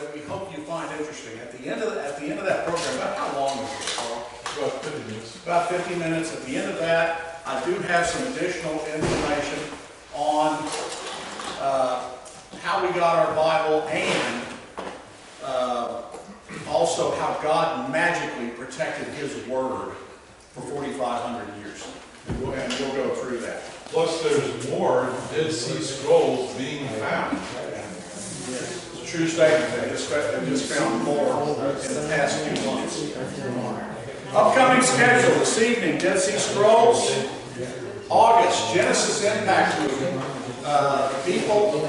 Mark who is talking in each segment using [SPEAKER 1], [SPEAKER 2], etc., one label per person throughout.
[SPEAKER 1] that we hope you find interesting. At the end of that program, about how long is it, Carl?
[SPEAKER 2] About 50 minutes.
[SPEAKER 1] About 50 minutes. At the end of that, I do have some additional information on how we got our Bible and also how God magically protected His Word for 4,500 years. And we'll go through that.
[SPEAKER 2] Plus, there's more Dead Sea Scrolls being found.
[SPEAKER 1] It's a true statement. They just found more in the past few months. Upcoming schedule this evening: Dead Sea Scrolls. August, Genesis Impact Movement. The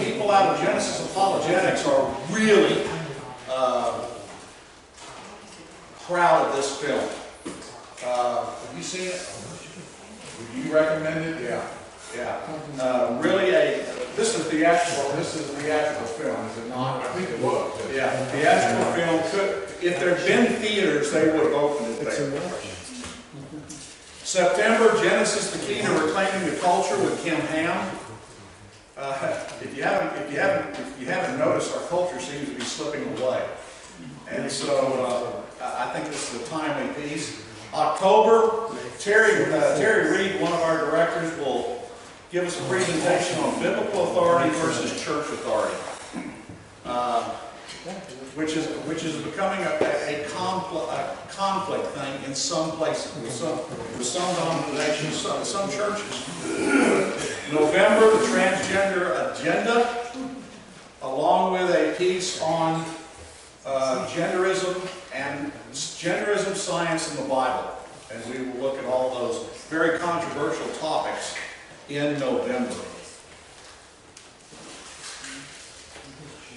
[SPEAKER 1] people out of Genesis Apologetics are really proud of this film. Have you seen it? Would you recommend it? Yeah. Really this is theatrical film, is it not?
[SPEAKER 2] I think it was.
[SPEAKER 1] Yeah, theatrical film could, if there'd been theaters, they would have opened it there. September, Genesis, the Key to Reclaiming the Culture with Kim Ham. If you haven't noticed, our culture seems to be slipping away. And so I think this is a timely piece. October, Terry Reed, one of our directors, will give us a presentation on biblical authority versus church authority, which is becoming a conflict thing in some places, with some denominations, some churches. November, the transgender agenda, along with a piece on genderism, science, and the Bible. And we will look at all those very controversial topics in November.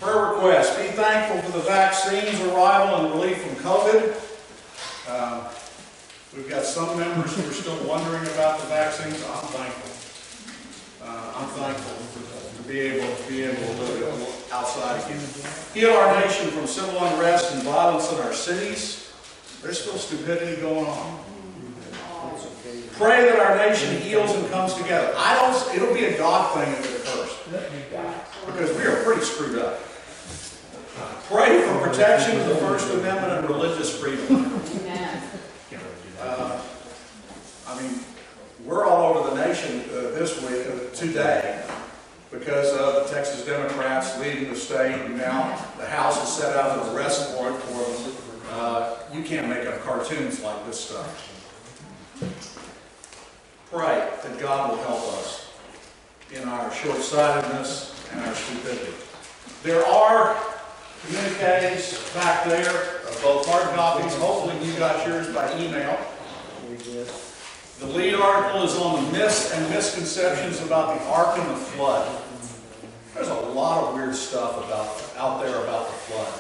[SPEAKER 1] Prayer request: be thankful for the vaccine's arrival and relief from COVID. We've got some members who are still wondering about the vaccines. I'm thankful. I'm thankful to be able to live outside again. Heal our nation from civil unrest and violence in our cities. There's still stupidity going on. Pray that our nation heals and comes together. It'll be a God thing if it occurs, because we are pretty screwed up. Pray for protection of the First Amendment and religious freedom. We're all over the nation this week, today, because of the Texas Democrats leading the state, and now the House has set out an arrest warrant for them. You can't make up cartoons like this stuff. Pray that God will help us in our short-sightedness and our stupidity. There are communiques back there, both hard copies. Hopefully you got yours by email. The lead article is on the myths and misconceptions about the ark and the flood. There's a lot of weird stuff out there about the flood.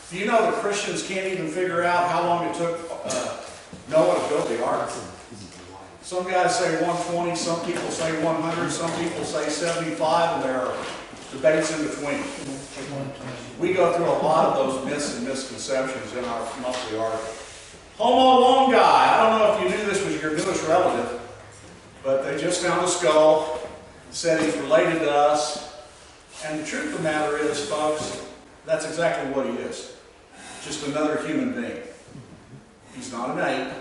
[SPEAKER 1] Do you know that Christians can't even figure out how long it took Noah to build the ark? Some guys say 120, some people say 100, some people say 75, and there are debates in between. We go through a lot of those myths and misconceptions in our monthly article. Homo Longi. I don't know if you knew this was your newest relative, but they just found a skull, said he's related to us. And the truth of the matter is, folks, that's exactly what he is. Just another human being. He's not an ape,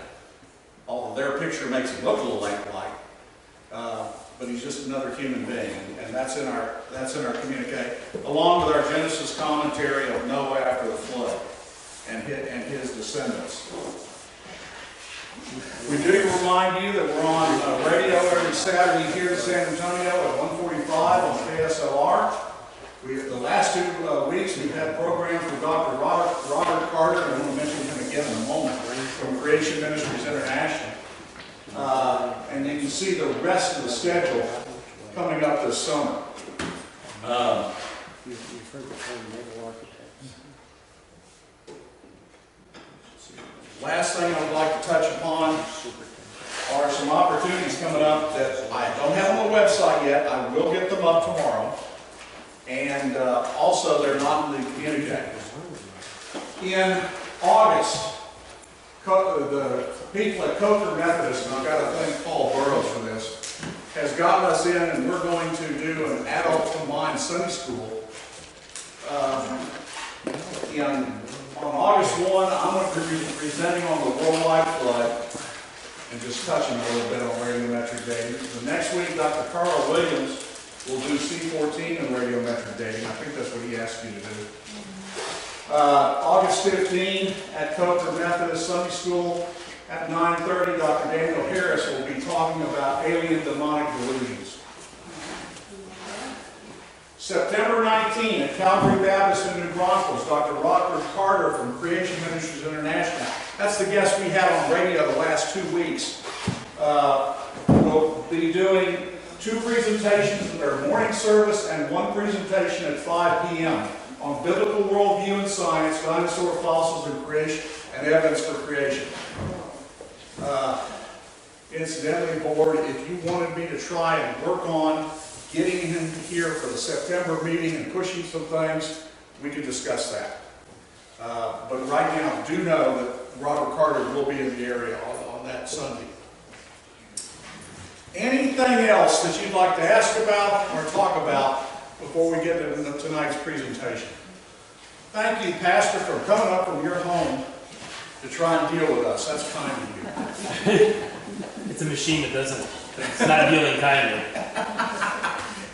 [SPEAKER 1] although their picture makes him look a little ape-like. But he's just another human being, and that's in our communique, along with our Genesis commentary of Noah after the flood and his descendants. We do remind you that we're on radio every Saturday here in San Antonio at 1:45 on KSLR. The last 2 weeks we've had programs with Dr. Robert Carter, and I'm going to mention him again in a moment, from Creation Ministries International. And you can see the rest of the schedule coming up this summer. Last thing I would like to touch upon are some opportunities coming up that I don't have on the website yet. I will get them up tomorrow. And also, they're not in the communique. In August, the people at Coker Methodist, and I've got to thank Paul Burrows for this, has gotten us in, and we're going to do an adult combined Sunday school On August 1, I'm going to be presenting on the worldwide flood and just touching a little bit on radiometric dating. The next week, Dr. Carl Williams will do C14 and radiometric dating. I think that's what he asked you to do. August 15 at Coker Methodist Sunday School at 9:30, Dr. Daniel Harris will be talking about alien demonic delusions. September 19 at Calvary Baptist in New Braunfels, Dr. Roderick Carter from Creation Ministries International. That's the guest we had on radio the last 2 weeks. We'll be doing 2 presentations in their morning service and 1 presentation at 5 p.m. on biblical worldview and science, dinosaur fossils and creation, and evidence for creation. Incidentally, board, if you wanted me to try and work on getting him here for the September meeting and pushing some things, we could discuss that. But right now, do know that Robert Carter will be in the area on that Sunday. Anything else that you'd like to ask about or talk about before we get to tonight's presentation? Thank you, Pastor, for coming up from your home to try and deal with us. That's kind of you.
[SPEAKER 3] It's a machine that doesn't, it's not dealing kindly.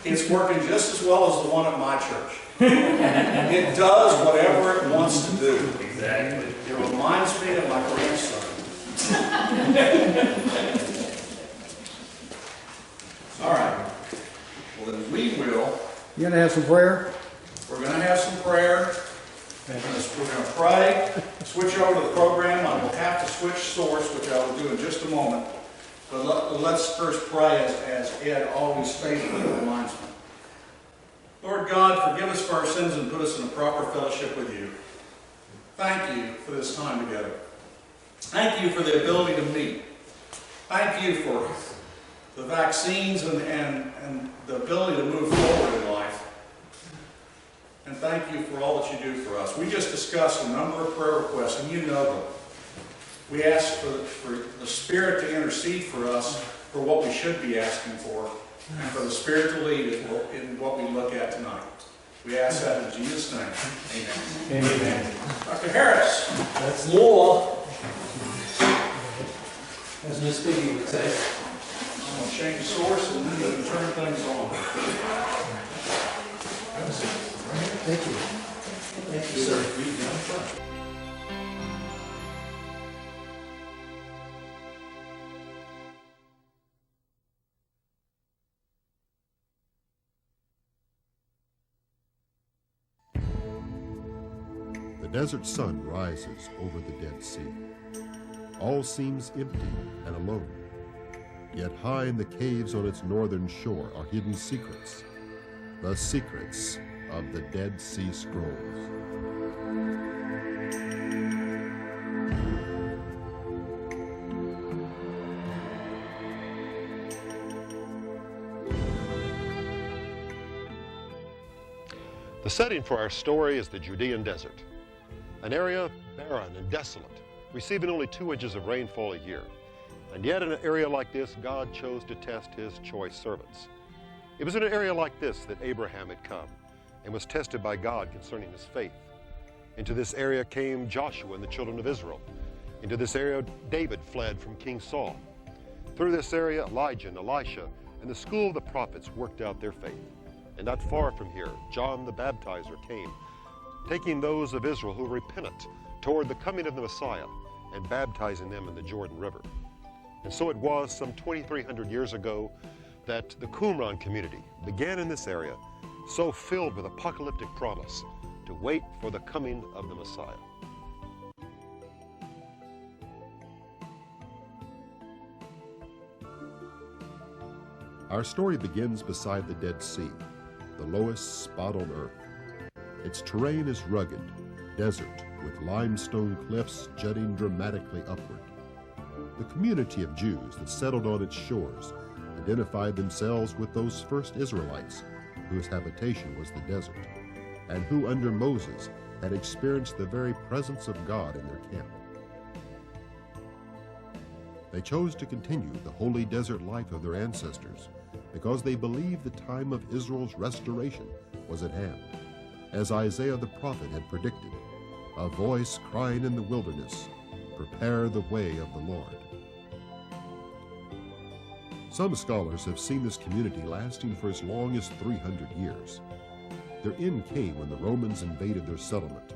[SPEAKER 1] It's working just as well as the one at my church. It does whatever it wants to do.
[SPEAKER 3] Exactly.
[SPEAKER 1] It reminds me of my grandson. All right. Well, then we will.
[SPEAKER 4] You gonna have some prayer?
[SPEAKER 1] We're going to have some prayer. We're going to pray, switch over to the program. I will have to switch source, which I will do in just a moment. But let's first pray as Ed always faithfully reminds me. Lord God, forgive us for our sins and put us in a proper fellowship with you. Thank you for this time together. Thank you for the ability to meet. Thank you for the vaccines and the ability to move forward in life. And thank you for all that you do for us. We just discussed a number of prayer requests, and you know them. We ask for the Spirit to intercede for us for what we should be asking for, and for the Spirit to lead in what we look at tonight. We ask that in Jesus' name. Amen. Amen. Dr. Harris.
[SPEAKER 5] That's law, as Miss Piggy would say.
[SPEAKER 1] I'm going to change source and then turn things on.
[SPEAKER 5] Thank you. Thank you, sir.
[SPEAKER 6] The desert sun rises over the Dead Sea. All seems empty and alone. Yet high in the caves on its northern shore are hidden secrets. The secrets of the Dead Sea Scrolls.
[SPEAKER 7] The setting for our story is the Judean desert, an area barren and desolate, receiving only 2 inches of rainfall a year. And yet in an area like this, God chose to test his choice servants. It was in an area like this that Abraham had come and was tested by God concerning his faith. Into this area came Joshua and the children of Israel. Into this area, David fled from King Saul. Through this area, Elijah and Elisha and the school of the prophets worked out their faith. And not far from here, John the Baptizer came, taking those of Israel who were repentant toward the coming of the Messiah and baptizing them in the Jordan River. And so it was some 2,300 years ago that the Qumran community began in this area, so filled with apocalyptic promise, to wait for the coming of the Messiah.
[SPEAKER 6] Our story begins beside the Dead Sea, the lowest spot on earth. Its terrain is rugged, desert, with limestone cliffs jutting dramatically upward. The community of Jews that settled on its shores identified themselves with those first Israelites whose habitation was the desert, and who under Moses had experienced the very presence of God in their camp. They chose to continue the holy desert life of their ancestors because they believed the time of Israel's restoration was at hand, as Isaiah the prophet had predicted. a voice crying in the wilderness, "Prepare the way of the Lord." Some scholars have seen this community lasting for as long as 300 years. Their end came when the Romans invaded their settlement,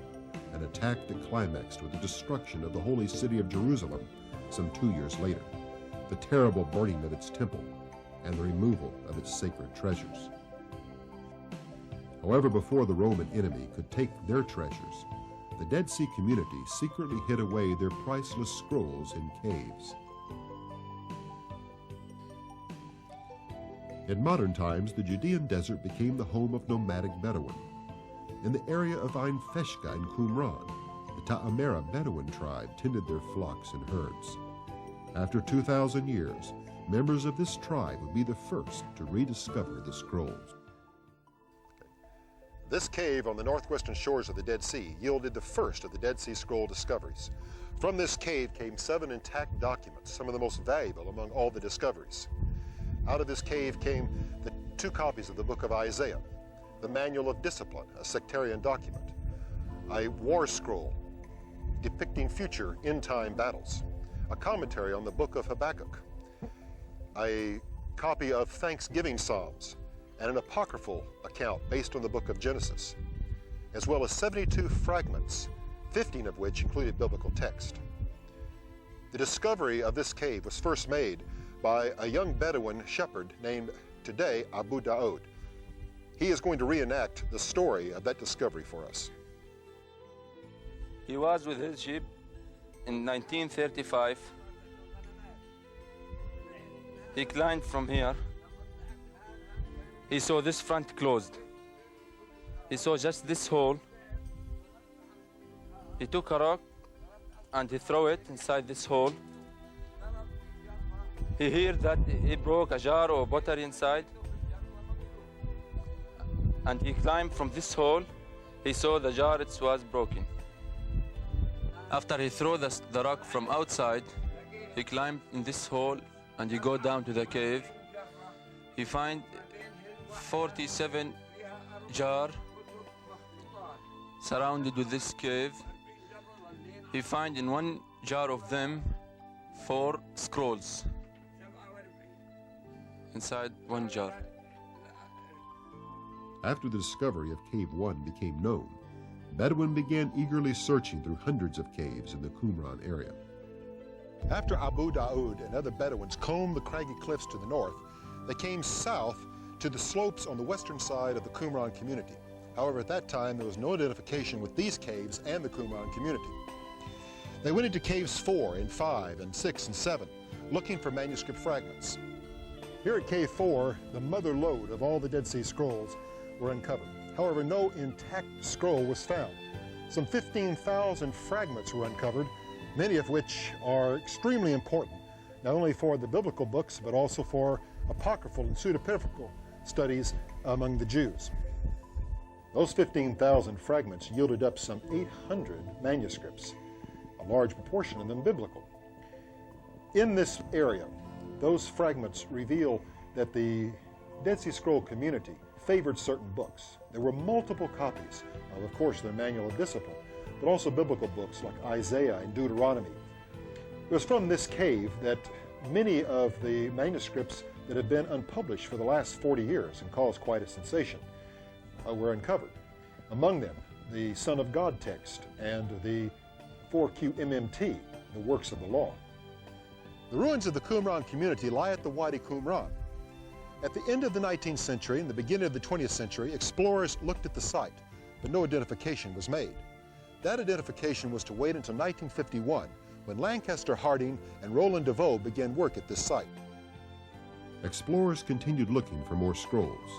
[SPEAKER 6] an attack that climaxed with the destruction of the holy city of Jerusalem some 2 years later, the terrible burning of its temple, and the removal of its sacred treasures. However, before the Roman enemy could take their treasures, the Dead Sea community secretly hid away their priceless scrolls in caves. In modern times, the Judean desert became the home of nomadic Bedouin. In the area of Ain Feshka in Qumran, the Ta'amera Bedouin tribe tended their flocks and herds. After 2,000 years, members of this tribe would be the first to rediscover the scrolls.
[SPEAKER 7] This cave on the northwestern shores of the Dead Sea yielded the first of the Dead Sea Scroll discoveries. From this cave came 7 intact documents, some of the most valuable among all the discoveries. Out of this cave came the 2 copies of the book of Isaiah, the Manual of Discipline, a sectarian document, a war scroll depicting future end-time battles, a commentary on the book of Habakkuk, a copy of Thanksgiving Psalms, and an apocryphal account based on the book of Genesis, as well as 72 fragments, 15 of which included biblical text. The discovery of this cave was first made by a young Bedouin shepherd named today Abu Daoud. He is going to reenact the story of that discovery for us.
[SPEAKER 4] He was with his sheep in 1935. He climbed from here. He saw this front closed. He saw just this hole. He took a rock and he threw it inside this hole. He heard that he broke a jar or butter inside. And he climbed from this hole. He saw the jar, it was broken. After he threw the rock from outside, he climbed in this hole and he go down to the cave. He find 47 jar surrounded with this cave. He find in one jar of them 4 scrolls inside one jar.
[SPEAKER 6] After the discovery of Cave 1 became known, Bedouin began eagerly searching through hundreds of caves in the Qumran area.
[SPEAKER 7] After Abu Daoud and other Bedouins combed the craggy cliffs to the north, they came south to the slopes on the western side of the Qumran community. However, at that time, there was no identification with these caves and the Qumran community. They went into caves 4 and 5 and 6 and 7, looking for manuscript fragments. Here at Cave 4, the mother lode of all the Dead Sea Scrolls were uncovered. However, no intact scroll was found. Some 15,000 fragments were uncovered, many of which are extremely important, not only for the biblical books, but also for apocryphal and pseudepigraphal studies among the Jews. Those 15,000 fragments yielded up some 800 manuscripts, a large proportion of them biblical. In this area, those fragments reveal that the Dead Sea Scroll community favored certain books. There were multiple copies of course, the Manual of Discipline, but also biblical books like Isaiah and Deuteronomy. It was from this cave that many of the manuscripts that have been unpublished for the last 40 years and caused quite a sensation were uncovered. Among them, the Son of God text and the 4QMMT, the Works of the Law. The ruins of the Qumran community lie at the Wadi Qumran. At the end of the 19th century and the beginning of the 20th century, explorers looked at the site, but no identification was made. That identification was to wait until 1951, when Lancaster Harding and Roland DeVoe began work at this site.
[SPEAKER 6] Explorers continued looking for more scrolls.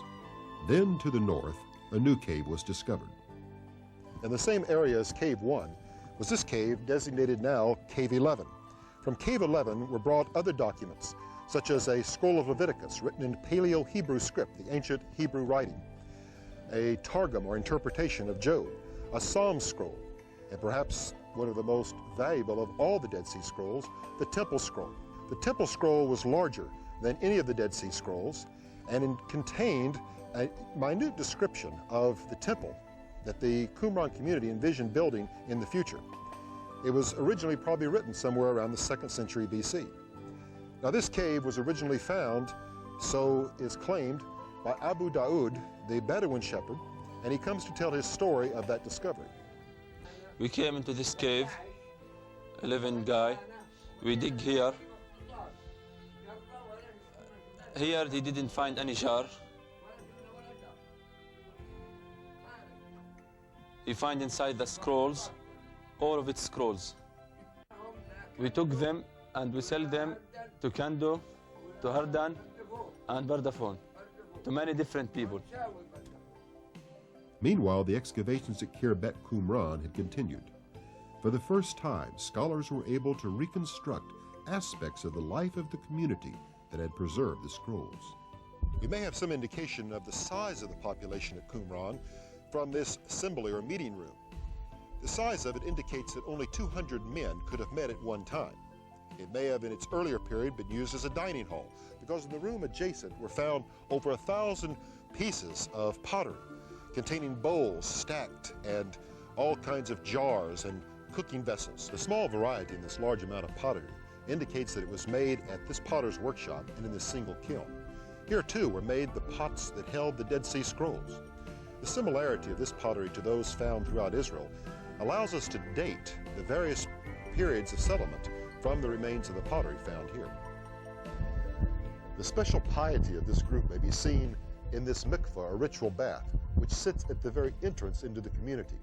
[SPEAKER 6] Then, to the north, a new cave was discovered.
[SPEAKER 7] In the same area as Cave 1 was this cave, designated now Cave 11. From Cave 11 were brought other documents, such as a scroll of Leviticus written in Paleo-Hebrew script, the ancient Hebrew writing, a Targum or interpretation of Job, a Psalm scroll, and perhaps one of the most valuable of all the Dead Sea Scrolls, the Temple Scroll. The Temple Scroll was larger than any of the Dead Sea Scrolls and contained a minute description of the temple that the Qumran community envisioned building in the future. It was originally probably written somewhere around the 2nd century BC. Now this cave was originally found, so is claimed, by Abu Daud, the Bedouin shepherd, and he comes to tell his story of that discovery.
[SPEAKER 4] We came into this cave, 11 guy. We dig here. Here he didn't find any jar. He find inside the scrolls, all of its scrolls. We took them and we sell them to Kando, to Hardan, and Bardafon, to many different people.
[SPEAKER 6] Meanwhile, the excavations at Khirbet Qumran had continued. For the first time, scholars were able to reconstruct aspects of the life of the community that had preserved the scrolls.
[SPEAKER 7] We may have some indication of the size of the population at Qumran from this assembly or meeting room. The size of it indicates that only 200 men could have met at one time. It may have, in its earlier period, been used as a dining hall, because in the room adjacent were found over 1,000 pieces of pottery containing bowls stacked and all kinds of jars and cooking vessels. The small variety in this large amount of pottery indicates that it was made at this potter's workshop and in this single kiln. Here too were made the pots that held the Dead Sea Scrolls. The similarity of this pottery to those found throughout Israel allows us to date the various periods of settlement from the remains of the pottery found here. The special piety of this group may be seen in this mikvah, or ritual bath, which sits at the very entrance into the community.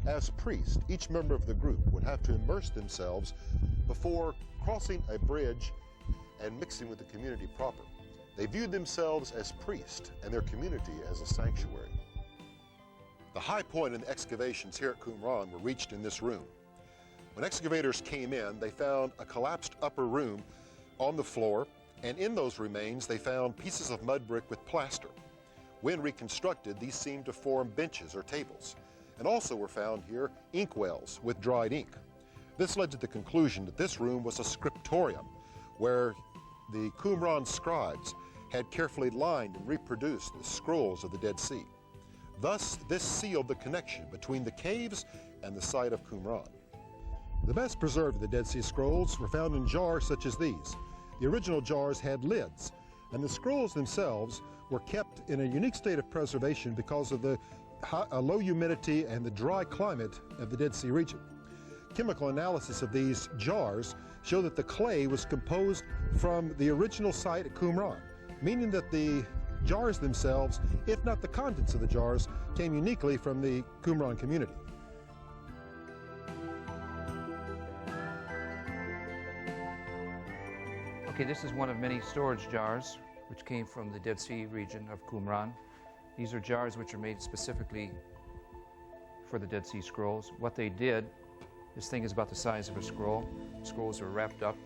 [SPEAKER 7] As priests, each member of the group would have to immerse themselves before crossing a bridge and mixing with the community proper. They viewed themselves as priests and their community as a sanctuary. The high point in the excavations here at Qumran were reached in this room. When excavators came in, they found a collapsed upper room on the floor, and in those remains they found pieces of mud brick with plaster. When reconstructed, these seemed to form benches or tables, and also were found here inkwells with dried ink. This led to the conclusion that this room was a scriptorium, where the Qumran scribes had carefully lined and reproduced the scrolls of the Dead Sea. Thus, this sealed the connection between the caves and the site of Qumran. The best preserved of the Dead Sea Scrolls were found in jars such as these. The original jars had lids, and the scrolls themselves were kept in a unique state of preservation because of the low humidity and the dry climate of the Dead Sea region. Chemical analysis of these jars show that the clay was composed from the original site at Qumran, meaning that the jars themselves, if not the contents of the jars, came uniquely from the Qumran community.
[SPEAKER 8] Okay, this is one of many storage jars which came from the Dead Sea region of Qumran. These are jars which are made specifically for the Dead Sea Scrolls. What they did, this thing is about the size of a scroll. Scrolls were wrapped up.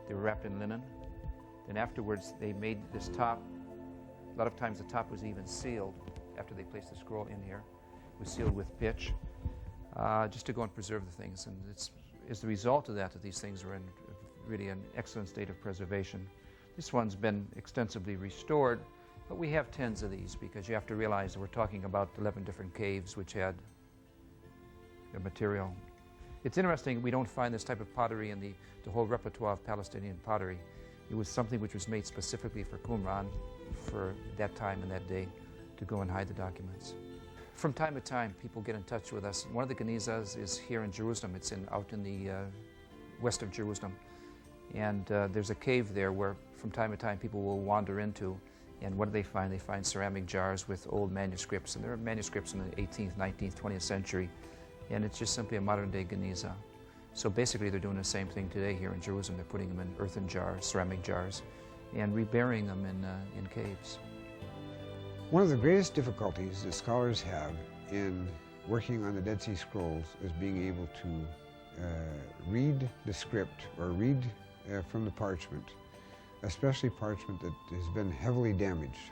[SPEAKER 8] They were wrapped in linen. Then afterwards, they made this top. A lot of times the top was even sealed after they placed the scroll in here. It was sealed with pitch, just to go and preserve the things. And it's the result of that these things are in really an excellent state of preservation. This one's been extensively restored, but we have tens of these because you have to realize that we're talking about 11 different caves which had the material. It's interesting, we don't find this type of pottery in the whole repertoire of Palestinian pottery. It was something which was made specifically for Qumran, for that time and that day, to go and hide the documents. From time to time, people get in touch with us. One of the Genizas is here in Jerusalem. It's out in the west of Jerusalem. And there's a cave there where from time to time people will wander into, and what do they find? They find ceramic jars with old manuscripts, and there are manuscripts in the 18th, 19th, 20th century, and it's just simply a modern-day Geniza. So basically they're doing the same thing today here in Jerusalem. They're putting them in earthen jars, ceramic jars, and reburying them in caves.
[SPEAKER 9] One of the greatest difficulties that scholars have in working on the Dead Sea Scrolls is being able to read the script or read from the parchment, especially parchment that has been heavily damaged.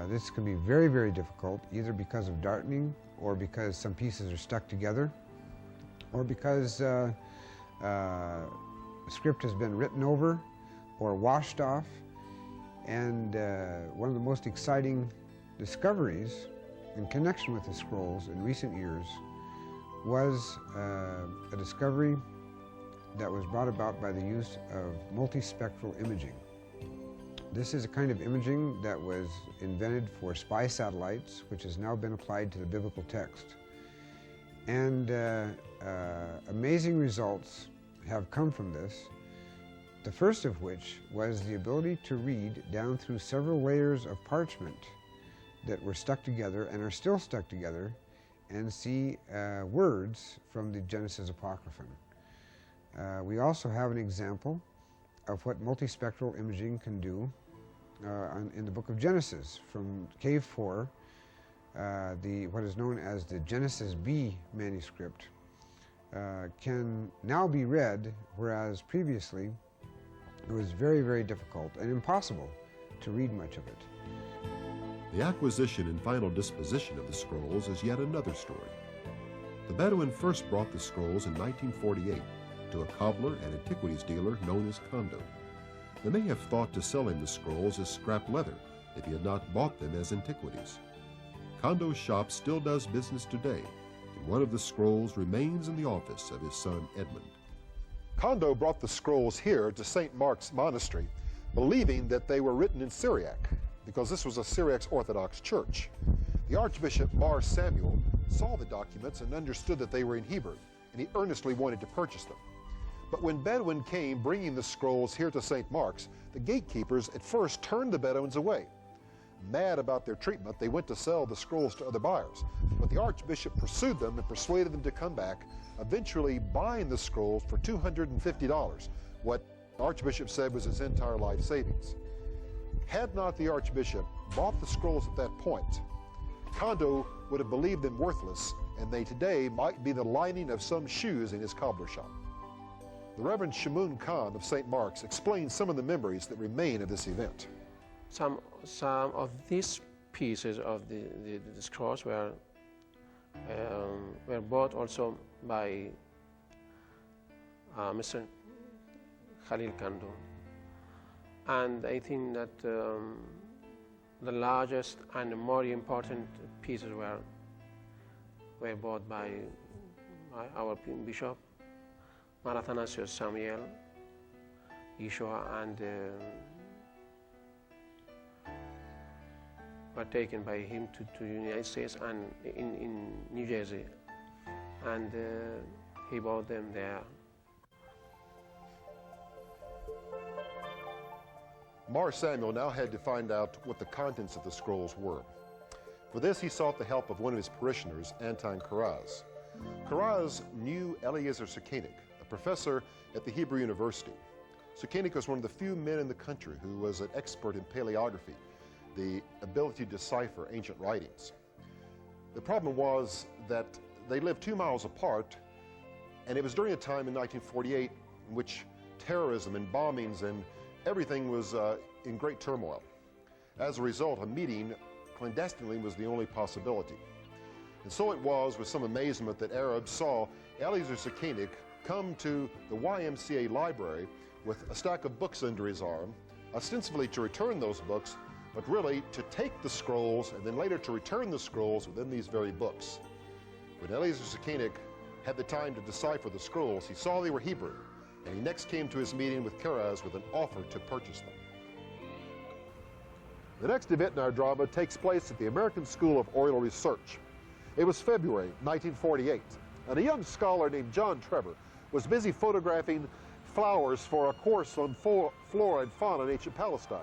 [SPEAKER 9] This can be very, very difficult, either because of darkening or because some pieces are stuck together, or because script has been written over or washed off. And one of the most exciting discoveries in connection with the scrolls in recent years was a discovery that was brought about by the use of multispectral imaging. This is a kind of imaging that was invented for spy satellites, which has now been applied to the biblical text. And amazing results have come from this, the first of which was the ability to read down through several layers of parchment that were stuck together and are still stuck together and see words from the Genesis Apocryphon. We also have an example of what multispectral imaging can do in the book of Genesis. From Cave 4, what is known as the Genesis B manuscript can now be read, whereas previously it was very, very difficult and impossible to read much of it.
[SPEAKER 6] The acquisition and final disposition of the scrolls is yet another story. The Bedouin first brought the scrolls in 1948 to a cobbler and antiquities dealer known as Kondo. They may have thought to sell him the scrolls as scrap leather if he had not bought them as antiquities. Kondo's shop still does business today, and one of the scrolls remains in the office of his son Edmund.
[SPEAKER 7] Kondo brought the scrolls here to St. Mark's Monastery, believing that they were written in Syriac, because this was a Syriac Orthodox church. The Archbishop Mar Samuel saw the documents and understood that they were in Hebrew, and he earnestly wanted to purchase them. But when Bedouin came bringing the scrolls here to St. Mark's, the gatekeepers at first turned the Bedouins away. Mad about their treatment, they went to sell the scrolls to other buyers. But the Archbishop pursued them and persuaded them to come back, eventually buying the scrolls for $250, what the Archbishop said was his entire life savings. Had not the Archbishop bought the scrolls at that point, Kondo would have believed them worthless, and they today might be the lining of some shoes in his cobbler shop. The Reverend Shamoun Khan of St. Mark's explains some of the memories that remain of this event.
[SPEAKER 10] Some of these pieces of the scrolls were bought also by Mr. Khalil Kondo. And I think that the largest and more important pieces were bought by our Bishop, Athanasius Samuel, Yeshua, and were taken by him to the United States and in New Jersey. And he bought them there.
[SPEAKER 7] Mar Samuel now had to find out what the contents of the scrolls were. For this, he sought the help of one of his parishioners, Anton Karaz. Karaz knew Eliezer Sukenik, a professor at the Hebrew University. Sukenik was one of the few men in the country who was an expert in paleography, the ability to decipher ancient writings. The problem was that they lived 2 miles apart, and it was during a time in 1948 in which terrorism and bombings and everything was in great turmoil. As a result, a meeting clandestinely was the only possibility. And so it was with some amazement that Arabs saw Eliezer Sukenik come to the YMCA library with a stack of books under his arm, ostensibly to return those books, but really to take the scrolls and then later to return the scrolls within these very books. When Eliezer Sukenik had the time to decipher the scrolls, he saw they were Hebrew, and he next came to his meeting with Karaz with an offer to purchase them. The next event in our drama takes place at the American School of Oral Research. It was February 1948, and a young scholar named John Trevor was busy photographing flowers for a course on flora and fauna in ancient Palestine.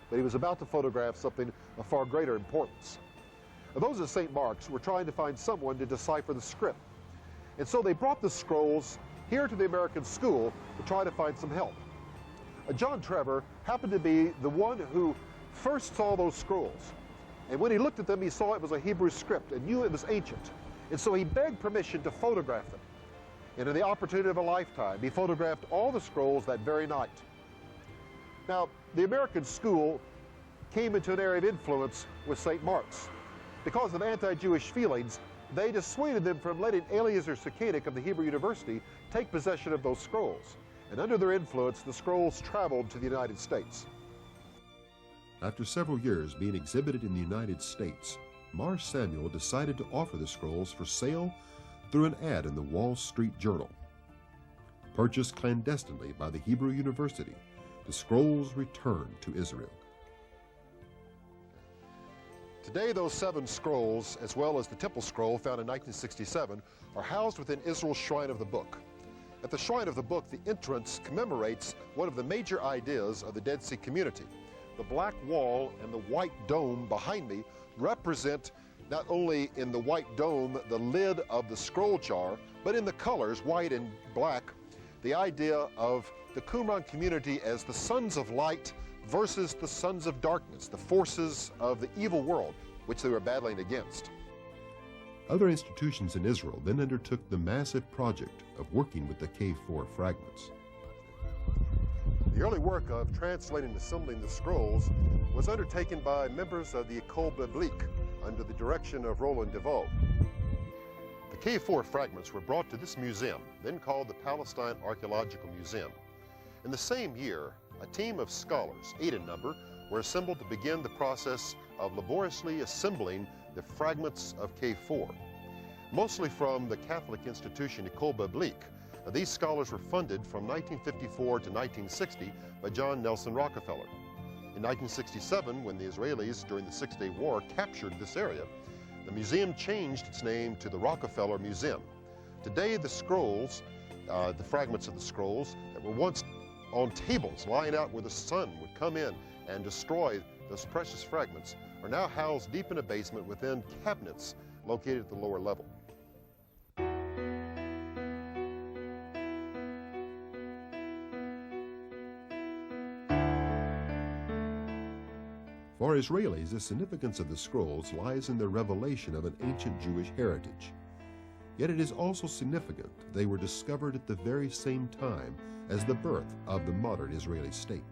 [SPEAKER 7] But he was about to photograph something of far greater importance. Those at St. Mark's were trying to find someone to decipher the script. And so they brought the scrolls here to the American School to try to find some help. John Trevor happened to be the one who first saw those scrolls. And when he looked at them, he saw it was a Hebrew script and knew it was ancient. And so he begged permission to photograph them. And in the opportunity of a lifetime, he photographed all the scrolls that very night. Now, the American School came into an area of influence with St. Mark's. Because of anti-Jewish feelings, they dissuaded them from letting Eliezer Sukenik of the Hebrew University take possession of those scrolls. And under their influence, the scrolls traveled to the United States.
[SPEAKER 6] After several years being exhibited in the United States, Mar Samuel decided to offer the scrolls for sale through an ad in the Wall Street Journal. Purchased clandestinely by the Hebrew University, the scrolls returned to Israel.
[SPEAKER 7] Today, those 7 scrolls, as well as the temple scroll found in 1967, are housed within Israel's Shrine of the Book. At the Shrine of the Book, the entrance commemorates one of the major ideas of the Dead Sea community. The black wall and the white dome behind me represent not only in the white dome the lid of the scroll jar, but in the colors, white and black, the idea of the Qumran community as the sons of light versus the sons of darkness, the forces of the evil world which they were battling against.
[SPEAKER 6] Other institutions in Israel then undertook the massive project of working with the K4 fragments.
[SPEAKER 7] The early work of translating and assembling the scrolls was undertaken by members of the École Biblique under the direction of Roland Deveau. The K4 fragments were brought to this museum, then called the Palestine Archaeological Museum. In the same year, a team of scholars, 8 in number, were assembled to begin the process of laboriously assembling the fragments of K4. Mostly from the Catholic institution École Biblique, these scholars were funded from 1954 to 1960 by John Nelson Rockefeller. In 1967, when the Israelis during the Six-Day War captured this area, the museum changed its name to the Rockefeller Museum. Today, the scrolls, the fragments of the scrolls that were once on tables lying out where the sun would come in and destroy those precious fragments, are now housed deep in a basement within cabinets located at the lower level.
[SPEAKER 6] For Israelis, the significance of the scrolls lies in their revelation of an ancient Jewish heritage. Yet it is also significant they were discovered at the very same time as the birth of the modern Israeli state.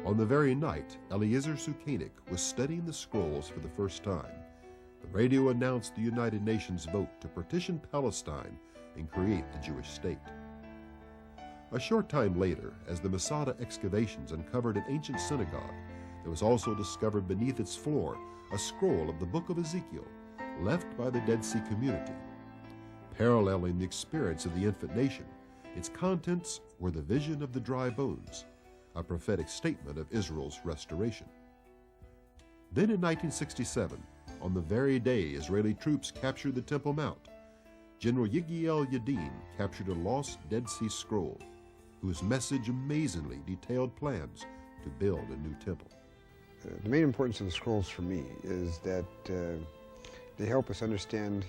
[SPEAKER 6] On the very night Eliezer Sukenik was studying the scrolls for the first time, the radio announced the United Nations vote to partition Palestine and create the Jewish state. A short time later, as the Masada excavations uncovered an ancient synagogue, there was also discovered beneath its floor a scroll of the book of Ezekiel, left by the Dead Sea community. Paralleling the experience of the infant nation, its contents were the vision of the dry bones, a prophetic statement of Israel's restoration. Then in 1967, on the very day Israeli troops captured the Temple Mount, General Yigiel Yadin captured a lost Dead Sea scroll, whose message amazingly detailed plans to build a new temple.
[SPEAKER 9] The main importance of the scrolls for me is that they help us understand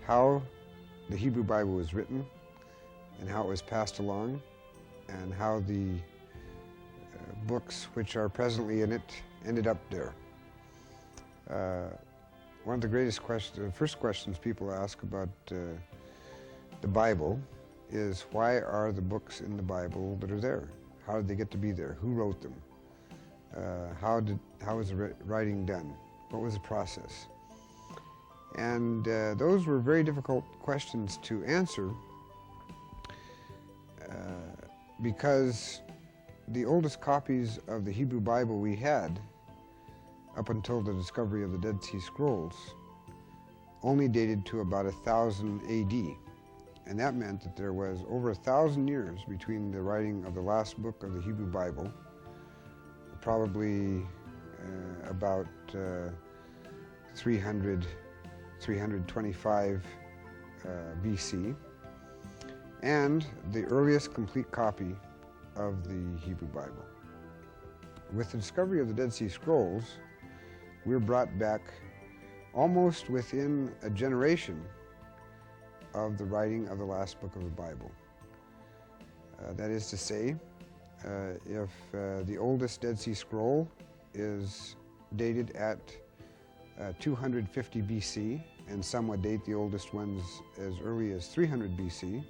[SPEAKER 9] how the Hebrew Bible was written and how it was passed along and how the books which are presently in it ended up there. One of the first questions people ask about the Bible is, why are the books in the Bible that are there? How did they get to be there? Who wrote them? How was the writing done? What was the process? And those were very difficult questions to answer because the oldest copies of the Hebrew Bible we had up until the discovery of the Dead Sea Scrolls only dated to about 1000 AD. And that meant that there was over 1,000 years between the writing of the last book of the Hebrew Bible, probably about 325 BC, and the earliest complete copy of the Hebrew Bible. With the discovery of the Dead Sea Scrolls, we're brought back almost within a generation of the writing of the last book of the Bible. That is to say, if the oldest Dead Sea Scroll is dated at 250 BC, and some would date the oldest ones as early as 300 BC,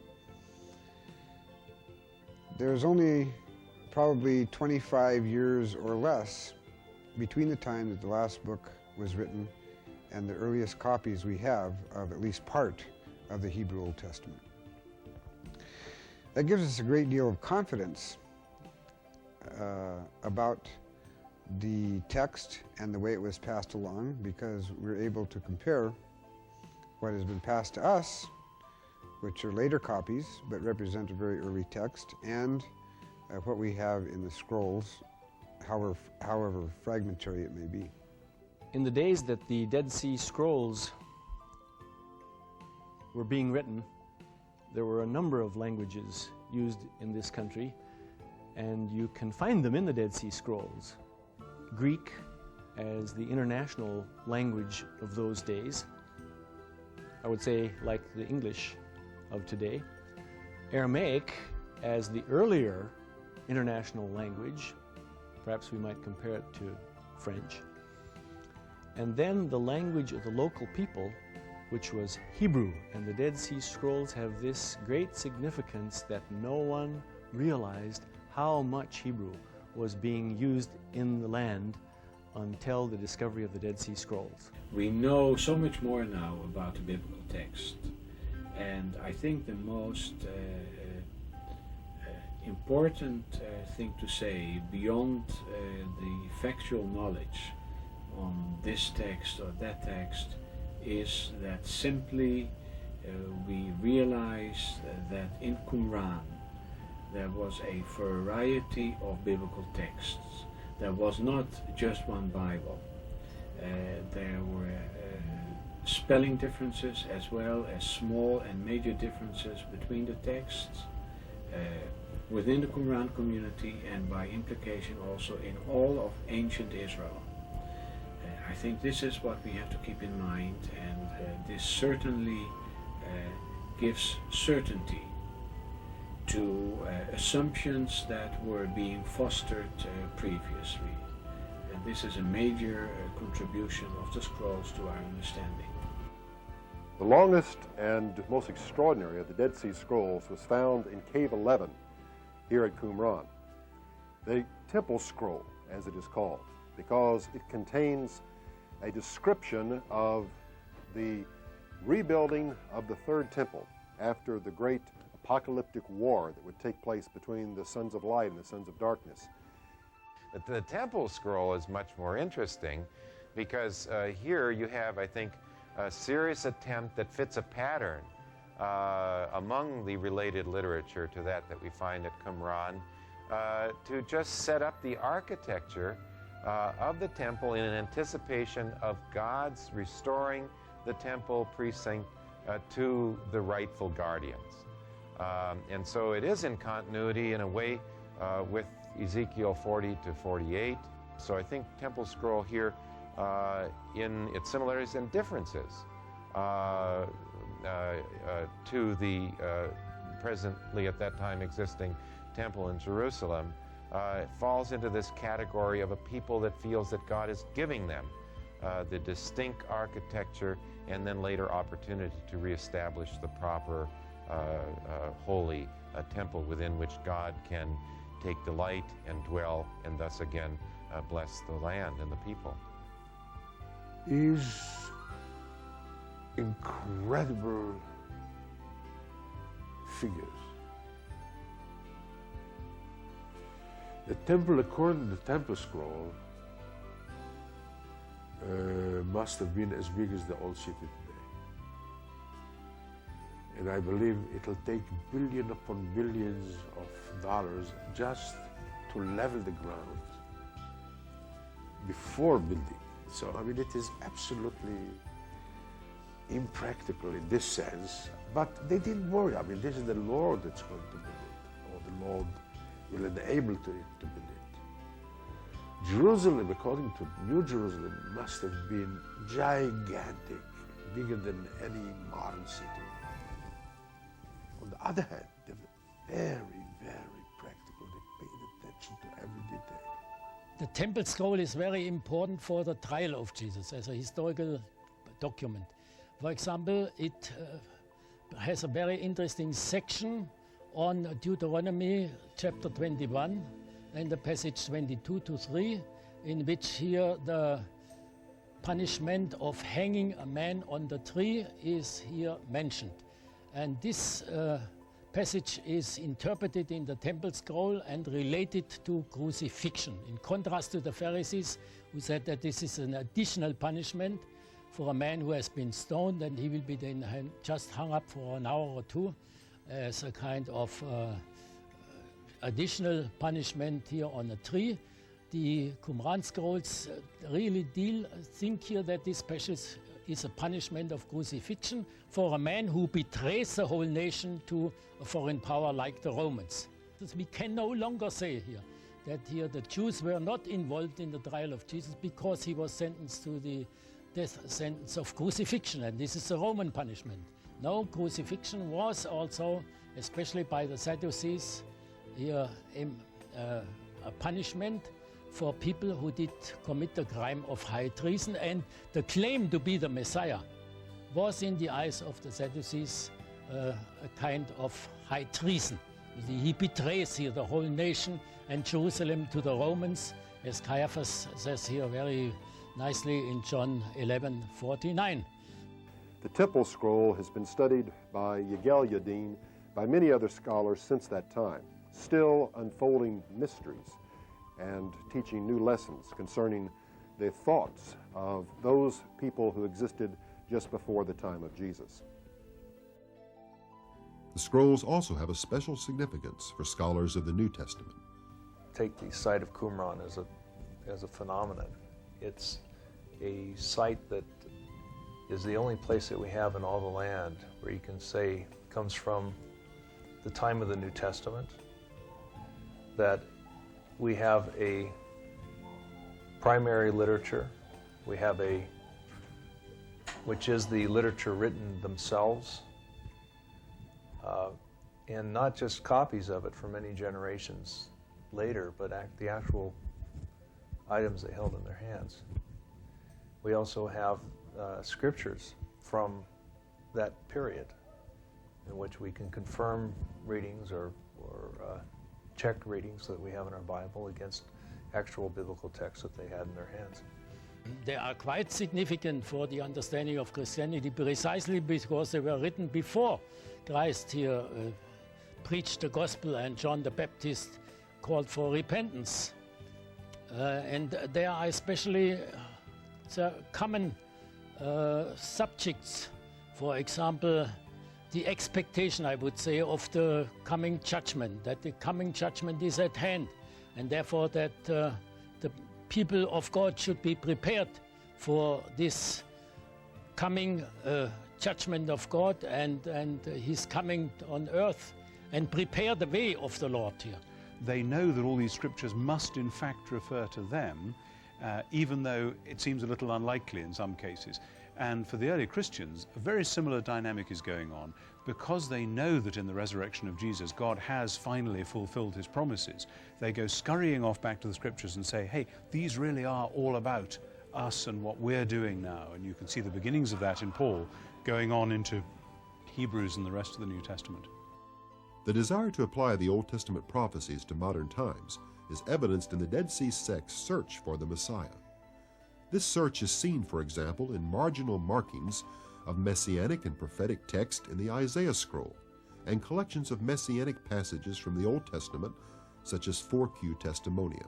[SPEAKER 9] there's only probably 25 years or less between the time that the last book was written and the earliest copies we have of at least part of the Hebrew Old Testament. That gives us a great deal of confidence about the text and the way it was passed along, because we're able to compare what has been passed to us, which are later copies but represent a very early text, and what we have in the scrolls, however fragmentary it may be.
[SPEAKER 11] In the days that the Dead Sea Scrolls were being written, there were a number of languages used in this country, and you can find them in the Dead Sea Scrolls. Greek as the international language of those days, I would say like the English of today. Aramaic as the earlier international language, perhaps we might compare it to French. And then the language of the local people, which was Hebrew. And the Dead Sea Scrolls have this great significance that no one realized how much Hebrew was being used in the land until the discovery of the Dead Sea Scrolls.
[SPEAKER 12] We know so much more now about the biblical text, and I think the most important thing to say beyond the factual knowledge on this text or that text is that simply we realize that in Qumran there was a variety of biblical texts. There was not just one Bible. There were spelling differences as well as small and major differences between the texts within the Qumran community and by implication also in all of ancient Israel. I think this is what we have to keep in mind, and this certainly gives certainty to assumptions that were being fostered previously. And this is a major contribution of the scrolls to our understanding.
[SPEAKER 7] The longest and most extraordinary of the Dead Sea Scrolls was found in Cave 11 here at Qumran. The Temple Scroll, as it is called, because it contains a description of the rebuilding of the Third Temple after the great apocalyptic war that would take place between the sons of light and the sons of darkness.
[SPEAKER 13] The Temple Scroll is much more interesting because here you have, I think, a serious attempt that fits a pattern among the related literature to that we find at Qumran to just set up the architecture of the temple in anticipation of God's restoring the temple precinct to the rightful guardians. And so it is in continuity in a way with Ezekiel 40 to 48. So I think Temple Scroll here in its similarities and differences to the presently at that time existing temple in Jerusalem falls into this category of a people that feels that God is giving them the distinct architecture and then later opportunity to reestablish the proper holy temple within which God can take delight and dwell and thus again bless the land and the people.
[SPEAKER 14] Is incredible figures. The temple, according to the Temple Scroll, must have been as big as the old city today. And I believe it'll take billion upon billions of dollars just to level the ground before building. So, I mean, it is absolutely impractical in this sense, but they didn't worry. I mean, this is the Lord that's going to build it, or the Lord will enable it to build it. Jerusalem, according to New Jerusalem, must have been gigantic, bigger than any modern city. On the other hand, they were very, very practical. They paid attention to every detail.
[SPEAKER 15] The Temple Scroll is very important for the trial of Jesus as a historical document. For example, it has a very interesting section on Deuteronomy chapter 21 and the passage 22 to 3, in which here the punishment of hanging a man on the tree is here mentioned. And this passage is interpreted in the temple scroll and related to crucifixion, in contrast to the Pharisees who said that this is an additional punishment for a man who has been stoned, and he will be then just hung up for an hour or two as a kind of additional punishment here on a tree. The Qumran scrolls really think here that this passage is a punishment of crucifixion for a man who betrays the whole nation to a foreign power like the Romans. We can no longer say here that here the Jews were not involved in the trial of Jesus because he was sentenced to the death sentence of crucifixion, and this is a Roman punishment. No, crucifixion was also, especially by the Sadducees, here a punishment for people who did commit the crime of high treason, and the claim to be the Messiah was in the eyes of the Sadducees a kind of high treason. He betrays here the whole nation and Jerusalem to the Romans, as Caiaphas says here very nicely in John 11:49.
[SPEAKER 7] The temple scroll has been studied by Yigal Yadin, by many other scholars since that time, still unfolding mysteries and teaching new lessons concerning the thoughts of those people who existed just before the time of Jesus.
[SPEAKER 6] The scrolls also have a special significance for scholars of the New Testament.
[SPEAKER 16] Take the site of Qumran as a phenomenon. It's a site that is the only place that we have in all the land where you can say comes from the time of the New Testament, that we have a primary literature, we have which is the literature written themselves, and not just copies of it for many generations later, but the actual items they held in their hands. We also have scriptures from that period in which we can confirm readings or check readings that we have in our Bible against actual biblical texts that they had in their hands.
[SPEAKER 15] They are quite significant for the understanding of Christianity precisely because they were written before Christ here preached the gospel and John the Baptist called for repentance. And there are especially common subjects, for example, the expectation, I would say, of the coming judgment, that the coming judgment is at hand, and therefore that the people of God should be prepared for this coming judgment of God and his coming on earth, and prepare the way of the Lord here.
[SPEAKER 17] They know that all these scriptures must in fact refer to them, even though it seems a little unlikely in some cases. And for the early Christians, a very similar dynamic is going on. Because they know that in the resurrection of Jesus, God has finally fulfilled his promises, they go scurrying off back to the scriptures and say, hey, these really are all about us and what we're doing now. And you can see the beginnings of that in Paul going on into Hebrews and the rest of the New Testament.
[SPEAKER 6] The desire to apply the Old Testament prophecies to modern times is evidenced in the Dead Sea sect's search for the Messiah. This search is seen, for example, in marginal markings of messianic and prophetic text in the Isaiah scroll, and collections of messianic passages from the Old Testament, such as 4Q Testimonia.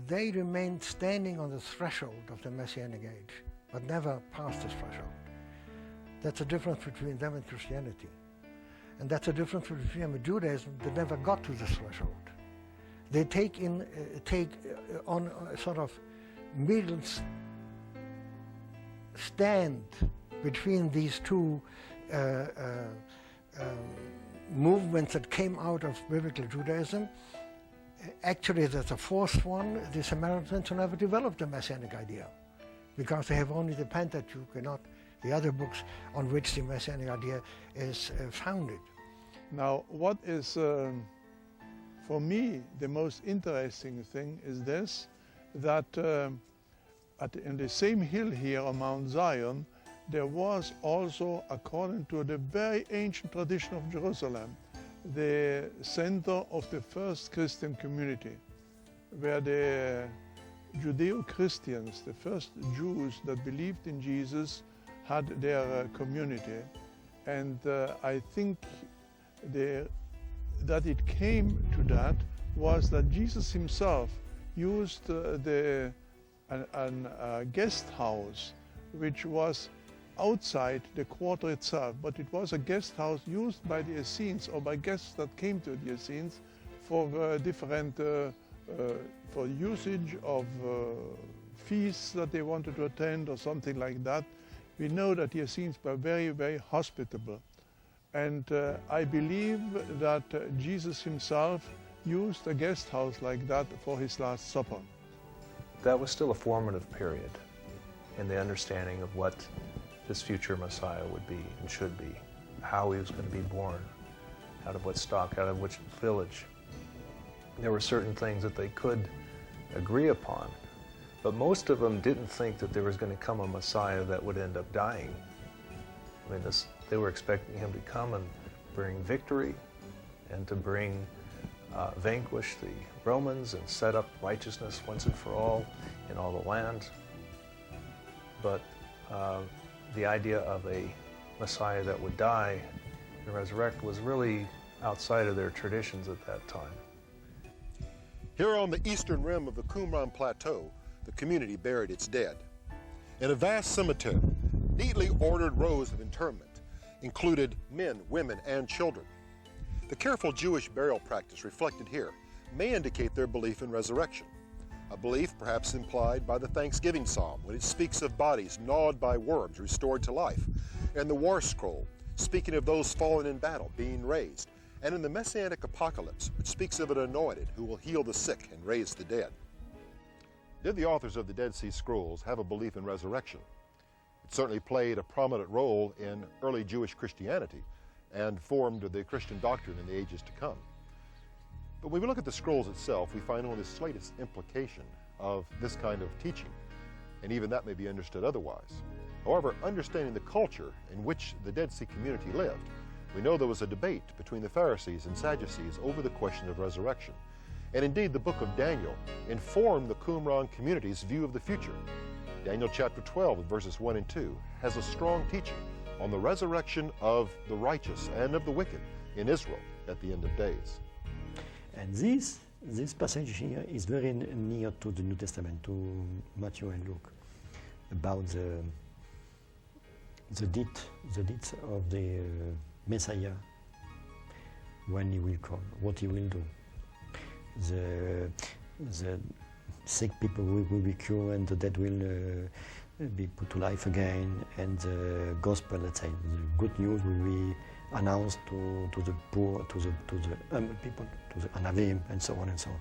[SPEAKER 18] They remained standing on the threshold of the Messianic age, but never passed this threshold. That's the difference between them and Christianity. And that's the difference between them and Judaism that never got to this threshold. They take on a sort of middle stand between these two movements that came out of biblical Judaism. Actually, there's a fourth one. The Samaritans who never developed the Messianic idea because they have only the Pentateuch and not the other books on which the Messianic idea is founded.
[SPEAKER 19] Now, what is for me the most interesting thing is this, that in the same hill here on Mount Zion, there was also, according to the very ancient tradition of Jerusalem, the center of the first Christian community, where the Judeo-Christians, the first Jews that believed in Jesus, had their community. And I think that it came to that was that Jesus himself used a guest house which was outside the quarter itself, but it was a guest house used by the Essenes or by guests that came to the Essenes for different, for usage of feasts that they wanted to attend or something like that. We know that the Essenes were very, very hospitable. And I believe that Jesus himself used a guest house like that for his Last Supper.
[SPEAKER 16] That was still a formative period in the understanding of what this future Messiah would be and should be, how he was going to be born, out of what stock, out of which village. There were certain things that they could agree upon, but most of them didn't think that there was going to come a Messiah that would end up dying. I mean, they were expecting him to come and bring victory and to bring vanquish the Romans and set up righteousness once and for all in all the land. But the idea of a Messiah that would die and resurrect was really outside of their traditions at that time.
[SPEAKER 7] Here on the eastern rim of the Qumran Plateau, the community buried its dead. In a vast cemetery, neatly ordered rows of interment included men, women, and children. The careful Jewish burial practice reflected here may indicate their belief in resurrection, a belief perhaps implied by the Thanksgiving Psalm when it speaks of bodies gnawed by worms restored to life, and the War Scroll speaking of those fallen in battle being raised, and in the Messianic Apocalypse which speaks of an anointed who will heal the sick and raise the dead. Did the authors of the Dead Sea Scrolls have a belief in resurrection? It certainly played a prominent role in early Jewish Christianity and formed the Christian doctrine in the ages to come. But when we look at the scrolls itself, we find only the slightest implication of this kind of teaching, and even that may be understood otherwise. However, understanding the culture in which the Dead Sea community lived, we know there was a debate between the Pharisees and Sadducees over the question of resurrection. And indeed, the book of Daniel informed the Qumran community's view of the future. Daniel chapter 12, verses 1 and 2, has a strong teaching on the resurrection of the righteous and of the wicked in Israel at the end of days.
[SPEAKER 20] And this passage here is very near to the New Testament, to Matthew and Luke, about the deeds of the Messiah when he will come, what he will do. The sick people will be cured, and the dead will be put to life again, and the gospel, let's say, the good news will be announced to the poor, to the humble people, to the Anavim, and so on and so on.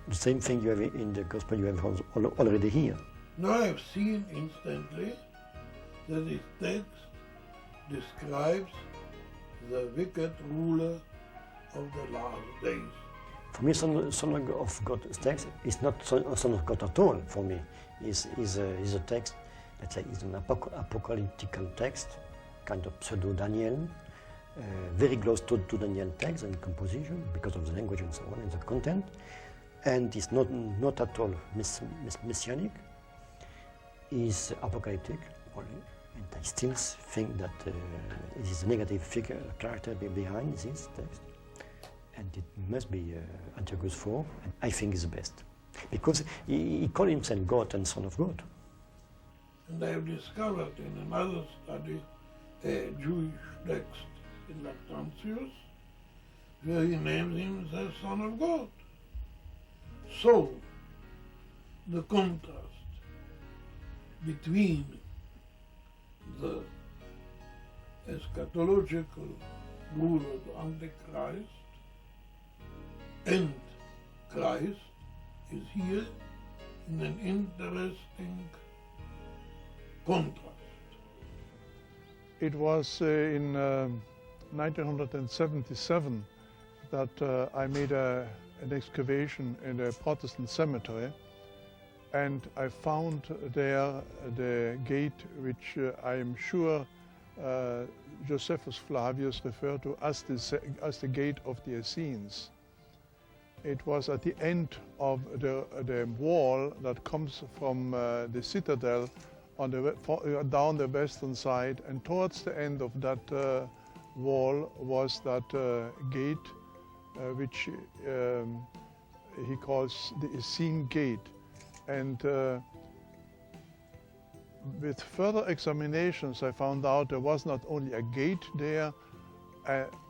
[SPEAKER 20] The same thing you have in the gospel, you have already here.
[SPEAKER 21] Now I have seen instantly that this text describes the wicked ruler of the last days.
[SPEAKER 20] For me, Son of God text is not Son of God at all. For me, is a text, let's say, is an apocalyptical text, kind of pseudo Daniel, very close to Daniel text and composition because of the language and so on and the content, and it's not at all messianic. Is apocalyptic only, and I still think that it is a negative figure, character behind this text. And it must be Antiochus IV, and I think is the best. Because he called himself God and Son of God.
[SPEAKER 21] And I have discovered in another study a Jewish text in Lactantius where he names himself Son of God. So, the contrast between the eschatological rule of the Antichrist and Christ is here in an interesting contrast.
[SPEAKER 19] It was in 1977 that I made an excavation in a Protestant cemetery, and I found there the gate which I am sure Josephus Flavius referred to as the gate of the Essenes. It was at the end of the wall that comes from the citadel on down the western side, and towards the end of that wall was that gate, which he calls the Essene Gate. And with further examinations, I found out there was not only a gate there,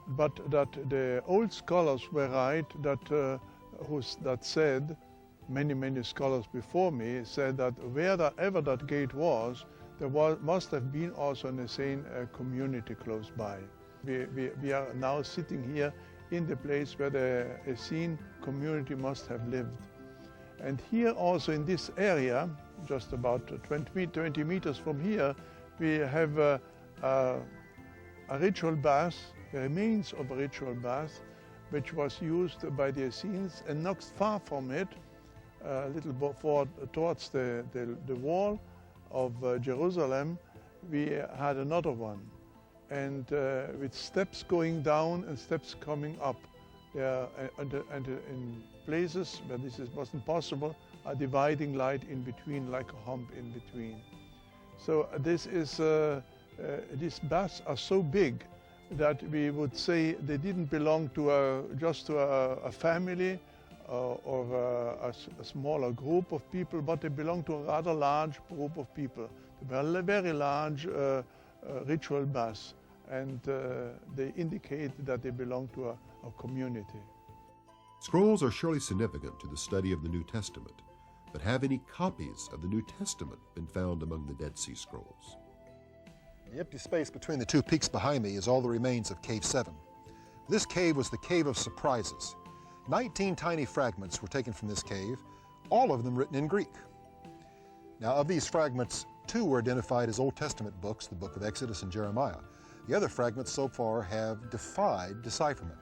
[SPEAKER 19] but that the old scholars were right that said, many scholars before me said that wherever that gate was, there must have been also an Essene community close by. We are now sitting here in the place where the Essene community must have lived. And here also in this area, just about 20 meters from here, we have a ritual bath, the remains of a ritual bath, which was used by the Essenes, and not far from it, a little towards the wall of Jerusalem, we had another one, and with steps going down and steps coming up. And in places where this wasn't possible, a dividing light in between, like a hump in between. So this is, these baths are so big that we would say they didn't belong to just to a family or a smaller group of people, but they belong to a rather large group of people. They were very large ritual baths, and they indicate that they belong to a community.
[SPEAKER 6] Scrolls are surely significant to the study of the New Testament, but have any copies of the New Testament been found among the Dead Sea Scrolls?
[SPEAKER 2] The empty space between the two peaks behind me is all the remains of Cave 7. This cave was the Cave of Surprises. 19 tiny fragments were taken from this cave, all of them written in Greek. Now, of these fragments, 2 were identified as Old Testament books, the book of Exodus and Jeremiah. The other fragments so far have defied decipherment.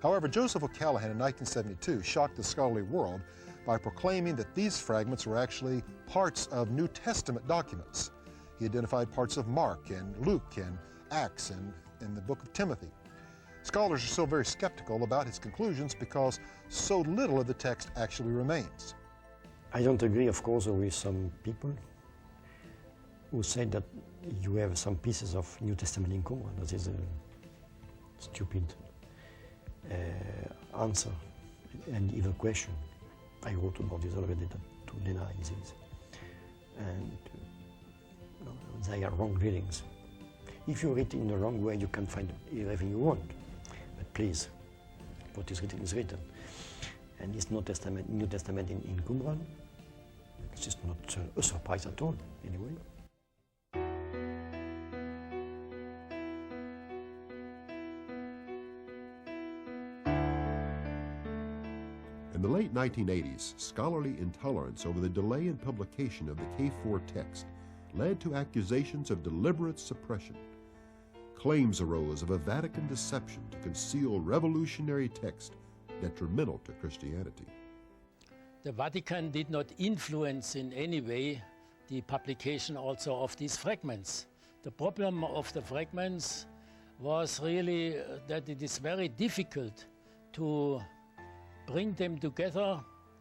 [SPEAKER 2] However, Joseph O'Callaghan in 1972 shocked the scholarly world by proclaiming that these fragments were actually parts of New Testament documents. He identified parts of Mark and Luke and Acts and the book of Timothy. Scholars are still very skeptical about his conclusions because so little of the text actually remains.
[SPEAKER 20] I don't agree, of course, with some people who say that you have some pieces of New Testament in common. That is a stupid answer and even question. I wrote about this already, to deny this. And they are wrong readings. If you read in the wrong way, you can find everything you want. But please, what is written is written. And it's New Testament in Qumran. It's just not a surprise at all, anyway.
[SPEAKER 6] In the late 1980s, scholarly intolerance over the delay in publication of the K4 text led to accusations of deliberate suppression. Claims arose of a Vatican deception to conceal revolutionary text detrimental to Christianity.
[SPEAKER 15] The Vatican did not influence in any way the publication also of these fragments. The problem of the fragments was really that it is very difficult to bring them together.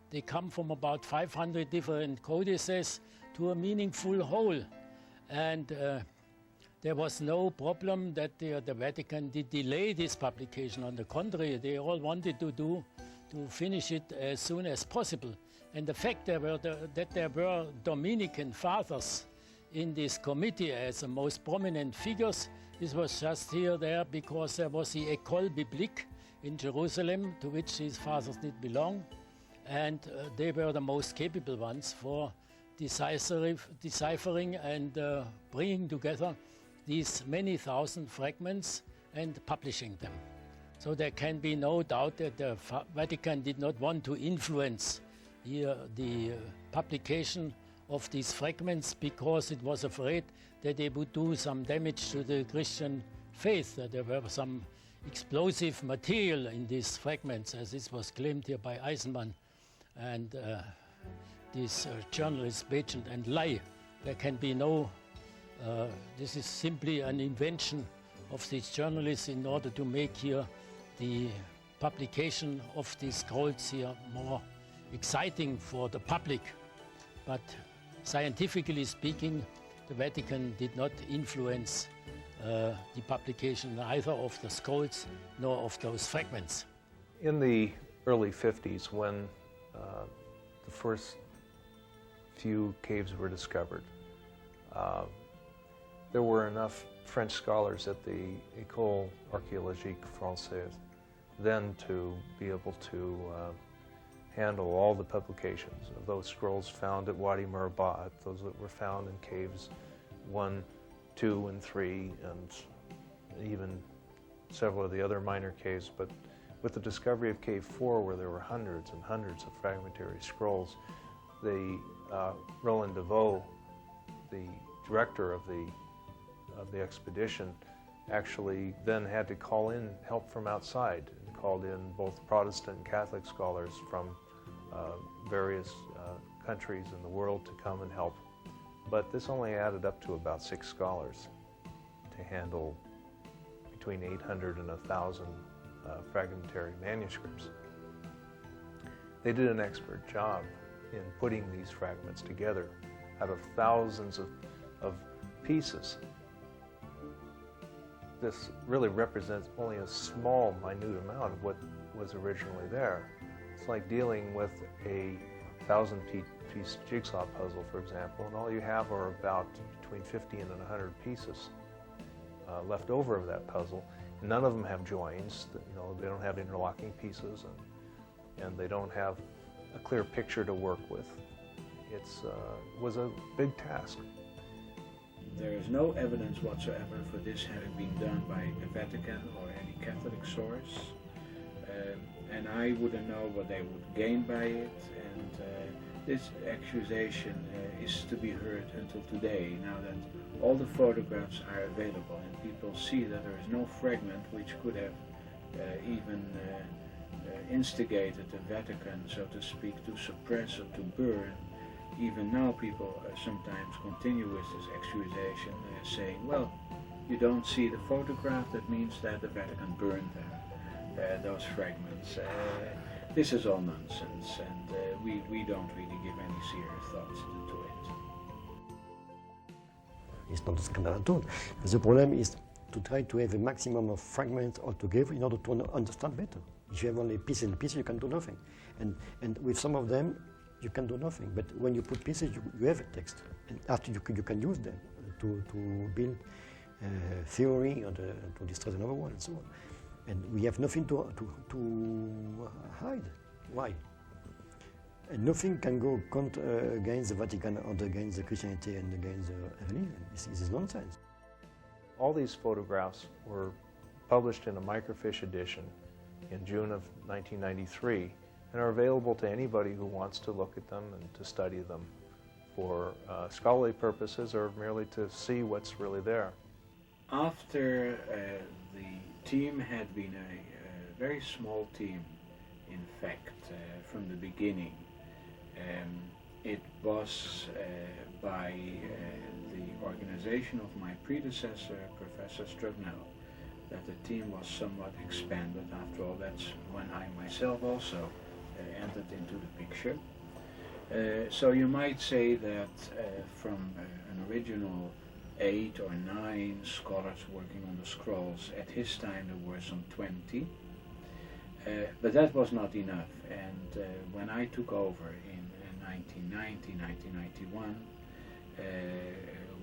[SPEAKER 15] They come from about 500 different codices to a meaningful whole. And there was no problem that the Vatican did delay this publication. On the contrary, they all wanted to finish it as soon as possible. And the fact that there were Dominican fathers in this committee as the most prominent figures, this was just there because there was the École Biblique in Jerusalem, to which these fathers did belong, and they were the most capable ones for deciphering and bringing together these many thousand fragments and publishing them. So there can be no doubt that the Vatican did not want to influence the publication of these fragments because it was afraid that they would do some damage to the Christian faith, that there were some explosive material in these fragments, as this was claimed here by Eisenman and this journalist Bagent and Lai. There can be no, this is simply an invention of these journalists in order to make here the publication of these scrolls here more exciting for the public. But scientifically speaking, the Vatican did not influence the publication either of the scrolls nor of those fragments.
[SPEAKER 16] In the early 50s, when the first few caves were discovered, there were enough French scholars at the École archéologique française then to be able to handle all the publications of those scrolls found at Wadi Murabbat, those that were found in caves 1, 2, and 3, and even several of the other minor caves. But with the discovery of Cave 4, where there were hundreds and hundreds of fragmentary scrolls, Roland Deveau, the director of the expedition, actually then had to call in help from outside, and called in both Protestant and Catholic scholars from various countries in the world to come and help. But this only added up to about 6 scholars to handle between 800 and 1,000 fragmentary manuscripts. They did an expert job in putting these fragments together out of thousands of pieces. This really represents only a small, minute amount of what was originally there. It's like dealing with a 1,000-piece jigsaw puzzle, for example, and all you have are about between 50 and 100 pieces left over of that puzzle. None of them have joins. They don't have interlocking pieces, and they don't have a clear picture to work with. It was a big task.
[SPEAKER 12] There is no evidence whatsoever for this having been done by the Vatican or any Catholic source, and I wouldn't know what they would gain by it, and this accusation is to be heard until today, now that all the photographs are available and people see that there is no fragment which could have even instigated the Vatican, so to speak, to suppress or to burn. Even now people sometimes continue with this accusation, saying, well, you don't see the photograph, that means that the Vatican burned those fragments. This is all nonsense, and we don't really give any serious thoughts to it.
[SPEAKER 20] It's not a scandal at all. But the problem is to try to have a maximum of fragments altogether in order to understand better. If you have only piece and piece, you can do nothing. And with some of them, you can do nothing. But when you put pieces, you have a text. And after you can use them to build theory or to destroy another one and so on. And we have nothing to hide. Why? And nothing can go against the Vatican or against the Christianity and against the religion. This is nonsense.
[SPEAKER 16] All these photographs were published in a microfiche edition in June of 1993 and are available to anybody who wants to look at them and to study them for scholarly purposes or merely to see what's really there.
[SPEAKER 12] After the team had been a very small team, in fact, from the beginning, it was by the organization of my predecessor, Professor Strugnell, that the team was somewhat expanded. After all, that's when I myself also entered into the picture. So you might say that from an original 8 or 9 scholars working on the scrolls, at his time there were some 20. But that was not enough, and when I took over in 1990, 1991,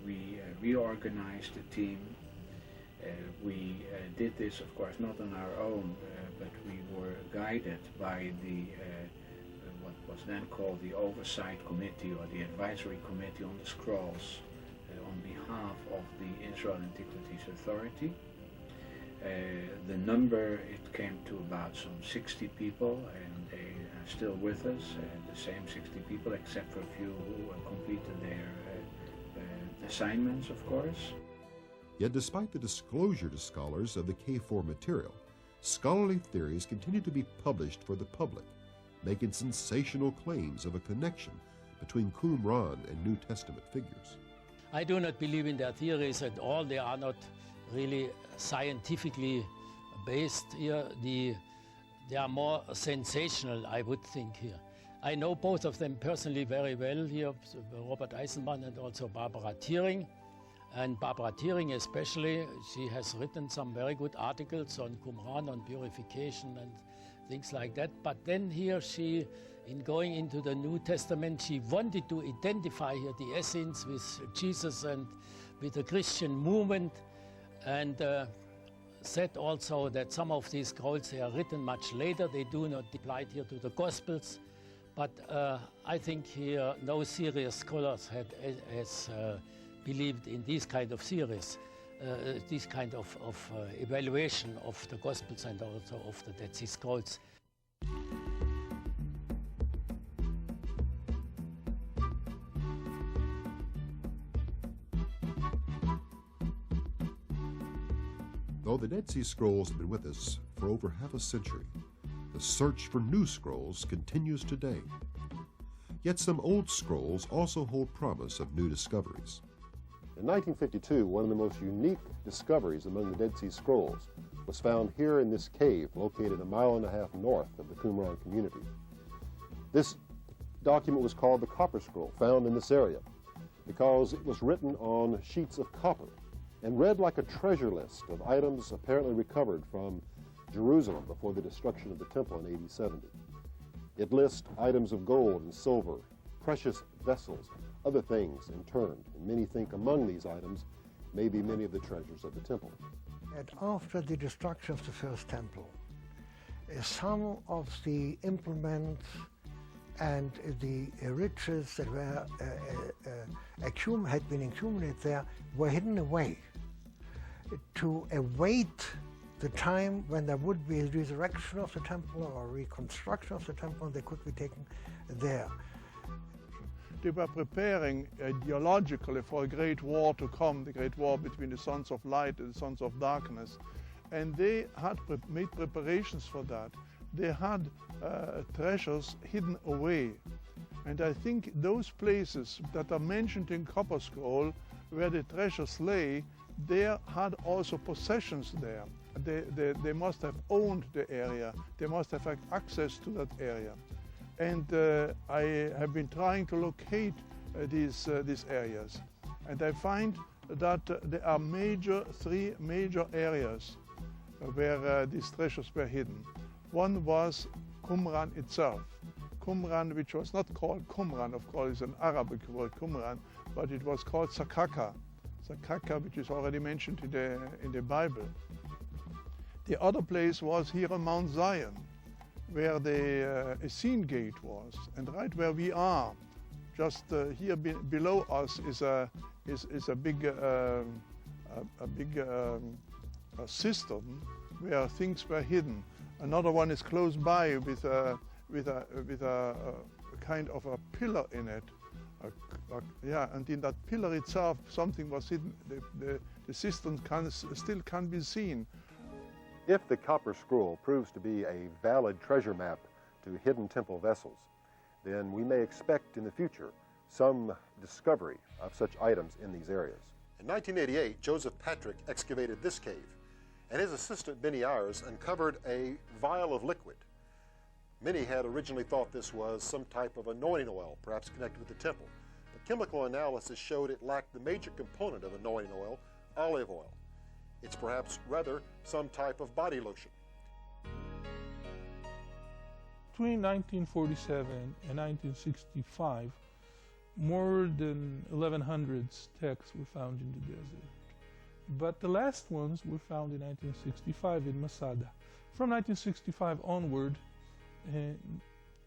[SPEAKER 12] we reorganized the team. We did this, of course, not on our own, but we were guided by the what was then called the Oversight Committee or the Advisory Committee on the Scrolls on behalf of the Israel Antiquities Authority. The number, it came to about some 60 people, and they are still with us, the same 60 people, except for a few who completed their assignments, of course.
[SPEAKER 6] Yet despite the disclosure to scholars of the K4 material, scholarly theories continue to be published for the public, making sensational claims of a connection between Qumran and New Testament figures.
[SPEAKER 15] I do not believe in their theories at all. They are not really scientifically based here. They are more sensational, I would think here. I know both of them personally very well here, Robert Eisenman and also Barbara Thiering. And Barbara Thiering especially, she has written some very good articles on Qumran, on purification and things like that. But then here she, in going into the New Testament, she wanted to identify here the essence with Jesus and with the Christian movement, and said also that some of these scrolls, they are written much later. They do not apply here to the Gospels. But I think here no serious scholars has believed in these kind of theories, this kind of evaluation of the Gospels and also of the Dead Sea Scrolls.
[SPEAKER 6] Though the Dead Sea Scrolls have been with us for over half a century, the search for new scrolls continues today. Yet some old scrolls also hold promise of new discoveries.
[SPEAKER 7] In 1952, one of the most unique discoveries among the Dead Sea Scrolls was found here in this cave located 1.5 miles north of the Qumran community. This document was called the Copper Scroll, found in this area, because it was written on sheets of copper and read like a treasure list of items apparently recovered from Jerusalem before the destruction of the temple in AD 70. It lists items of gold and silver, precious vessels, other things interned, and many think among these items may be many of the treasures of the temple.
[SPEAKER 18] And after the destruction of the first temple, some of the implements and the riches that were had been accumulated there were hidden away to await the time when there would be a resurrection of the temple or reconstruction of the temple, and they could be taken there.
[SPEAKER 21] They were preparing ideologically for a great war to come, the great war between the sons of light and the sons of darkness. And they had made preparations for that. They had treasures hidden away. And I think those places that are mentioned in Copper Scroll, where the treasures lay, they had also possessions there. They must have owned the area. They must have had access to that area. And I have been trying to locate these areas. And I find that there are three major areas where these treasures were hidden. One was Qumran itself. Qumran, which was not called Qumran, of course, is an Arabic word, Qumran, but it was called Sakaka. Sakaka, which is already mentioned in the Bible. The other place was here on Mount Zion, where the Essene Gate was, and right where we are, just here below us is a big cistern where things were hidden. Another one is close by with a kind of a pillar in it. Yeah, and in that pillar itself, something was hidden. The cistern still can be seen.
[SPEAKER 7] If the Copper Scroll proves to be a valid treasure map to hidden temple vessels, then we may expect in the future some discovery of such items in these areas. In 1988, Joseph Patrick excavated this cave, and his assistant Benny Ayers uncovered a vial of liquid. Many had originally thought this was some type of anointing oil, perhaps connected with the temple, but chemical analysis showed it lacked the major component of anointing oil, olive oil. It's perhaps rather some type of body lotion.
[SPEAKER 3] Between 1947 and 1965, more than 1,100 texts were found in the desert. But the last ones were found in 1965 in Masada. From 1965 onward,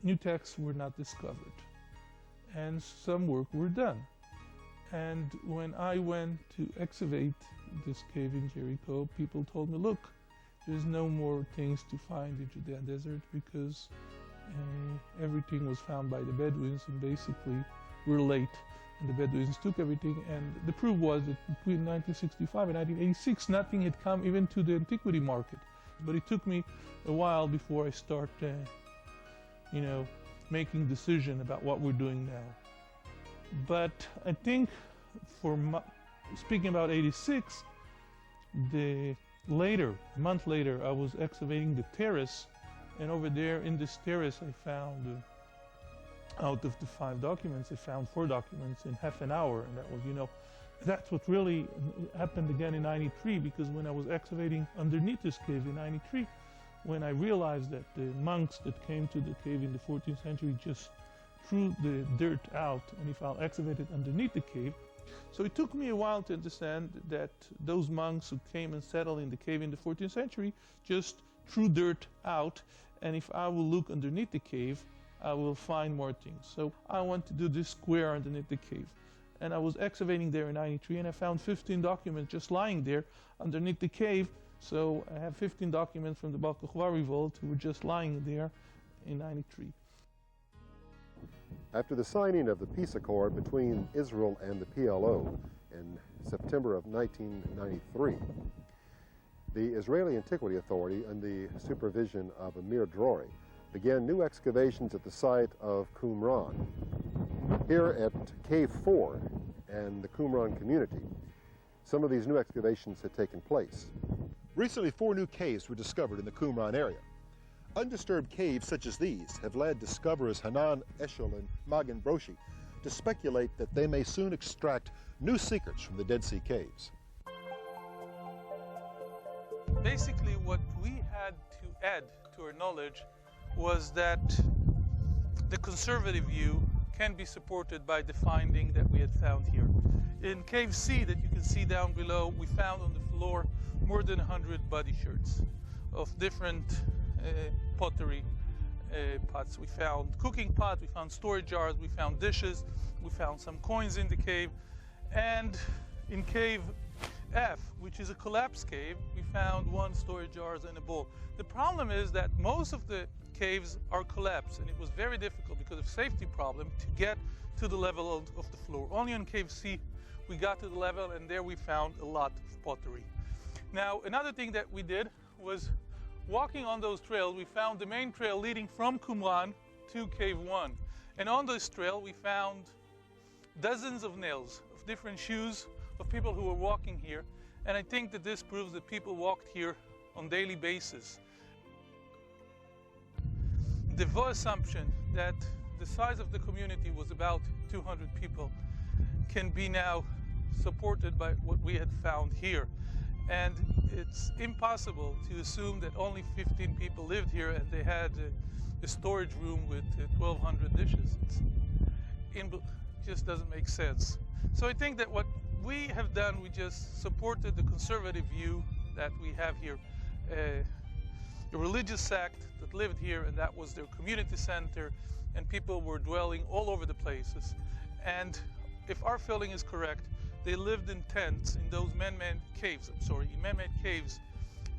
[SPEAKER 3] new texts were not discovered, and some work were done. And when I went to excavate this cave in Jericho, people told me, look, there's no more things to find in Judean desert because everything was found by the Bedouins, and basically we're late and the Bedouins took everything. And the proof was that between 1965 and 1986 nothing had come even to the antiquity market. But it took me a while before I start making decision about what we're doing now. But I think speaking about 86, a month later, I was excavating the terrace, and over there in this terrace I found out of the 5 documents, I found 4 documents in half an hour, and that was, that's what really happened again in '93, because when I was excavating underneath this cave in '93, when I realized that the monks that came to the cave in the 14th century just threw the dirt out, and if I'll excavate it underneath the cave. So it took me a while to understand that those monks who came and settled in the cave in the 14th century just threw dirt out, and if I will look underneath the cave, I will find more things. So I want to do this square underneath the cave. And I was excavating there in '93, and I found 15 documents just lying there underneath the cave. So I have 15 documents from the Bar Kokhba revolt who were just lying there in '93.
[SPEAKER 7] After the signing of the peace accord between Israel and the PLO in September of 1993, the Israeli Antiquity Authority, under the supervision of Amir Drori, began new excavations at the site of Qumran. Here at Cave 4 and the Qumran community, some of these new excavations had taken place. Recently, 4 new caves were discovered in the Qumran area. Undisturbed caves such as these have led discoverers Hanan Eshel and Magen Broshi to speculate that they may soon extract new secrets from the Dead Sea caves.
[SPEAKER 3] Basically, what we had to add to our knowledge was that the conservative view can be supported by the finding that we had found here. In Cave C, that you can see down below, we found on the floor more than 100 body shirts of different pottery pots. We found cooking pots, we found storage jars, we found dishes, we found some coins in the cave. And in Cave F, which is a collapsed cave, we found 1 storage jars and a bowl. The problem is that most of the caves are collapsed, and it was very difficult because of safety problem to get to the level of the floor. Only on Cave C we got to the level, and there we found a lot of pottery. Now, another thing that we did was walking on those trails. We found the main trail leading from Qumran to Cave 1, and on this trail we found dozens of nails of different shoes of people who were walking here, and I think that this proves that people walked here on a daily basis. The assumption that the size of the community was about 200 people can be now supported by what we had found here. And it's impossible to assume that only 15 people lived here and they had a storage room with 1,200 dishes. It just doesn't make sense. So I think that what we have done, we just supported the conservative view that we have here. The religious sect that lived here, and that was their community center, and people were dwelling all over the places. And if our feeling is correct, they lived in tents in those man-made caves,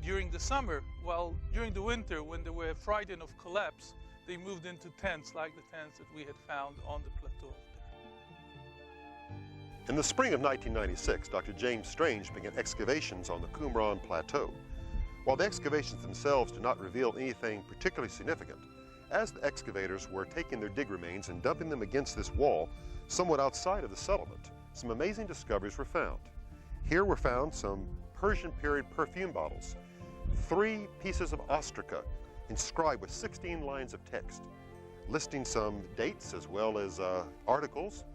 [SPEAKER 3] during the summer, while during the winter, when they were frightened of collapse, they moved into tents like the tents that we had found on the plateau.
[SPEAKER 7] In the spring of 1996, Dr. James Strange began excavations on the Qumran Plateau. While the excavations themselves do not reveal anything particularly significant, as the excavators were taking their dig remains and dumping them against this wall somewhat outside of the settlement, some amazing discoveries were found. Here were found some Persian period perfume bottles, 3 pieces of ostraca inscribed with 16 lines of text, listing some dates as well as articles,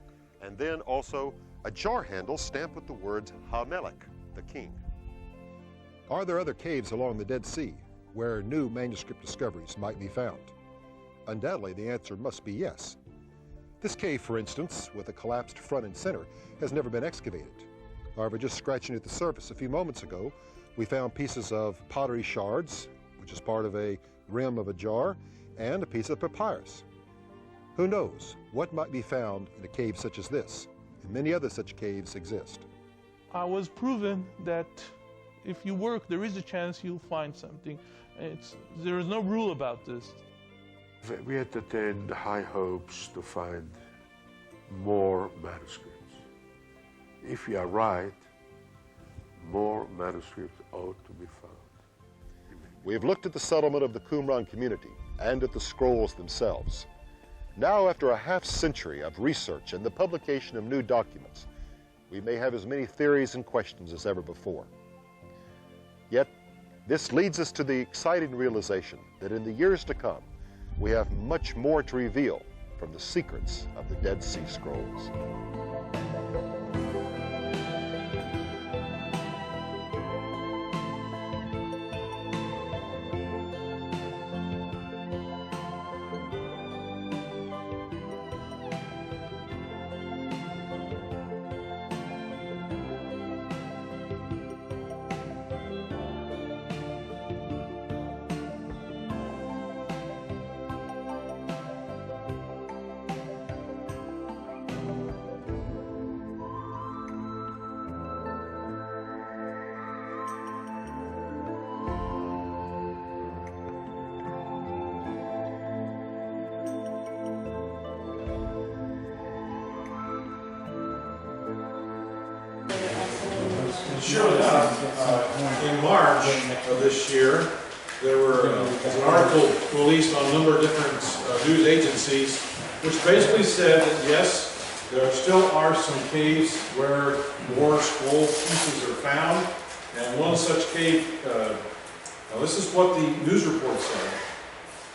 [SPEAKER 7] and then also a jar handle stamped with the words Ha-Melech, the king. Are there other caves along the Dead Sea where new manuscript discoveries might be found? Undoubtedly, the answer must be yes. This cave, for instance, with a collapsed front and center, has never been excavated. However, just scratching at the surface a few moments ago, we found pieces of pottery shards, which is part of a rim of a jar, and a piece of papyrus. Who knows what might be found in a cave such as this, and many other such caves exist.
[SPEAKER 3] I was proven that if you work, there is a chance you'll find something. There is no rule about this.
[SPEAKER 14] We entertained high hopes to find more manuscripts. If we are right, more manuscripts ought to be found.
[SPEAKER 7] We have looked at the settlement of the Qumran community and at the scrolls themselves. Now, after a half-century of research and the publication of new documents, we may have as many theories and questions as ever before. Yet, this leads us to the exciting realization that in the years to come, we have much more to reveal from the secrets of the Dead Sea Scrolls.
[SPEAKER 1] Sure enough, in March of this year, there was an article released on a number of different news agencies, which basically said that yes, there still are some caves where more scroll pieces are found, and one such cave, now this is what the news report said,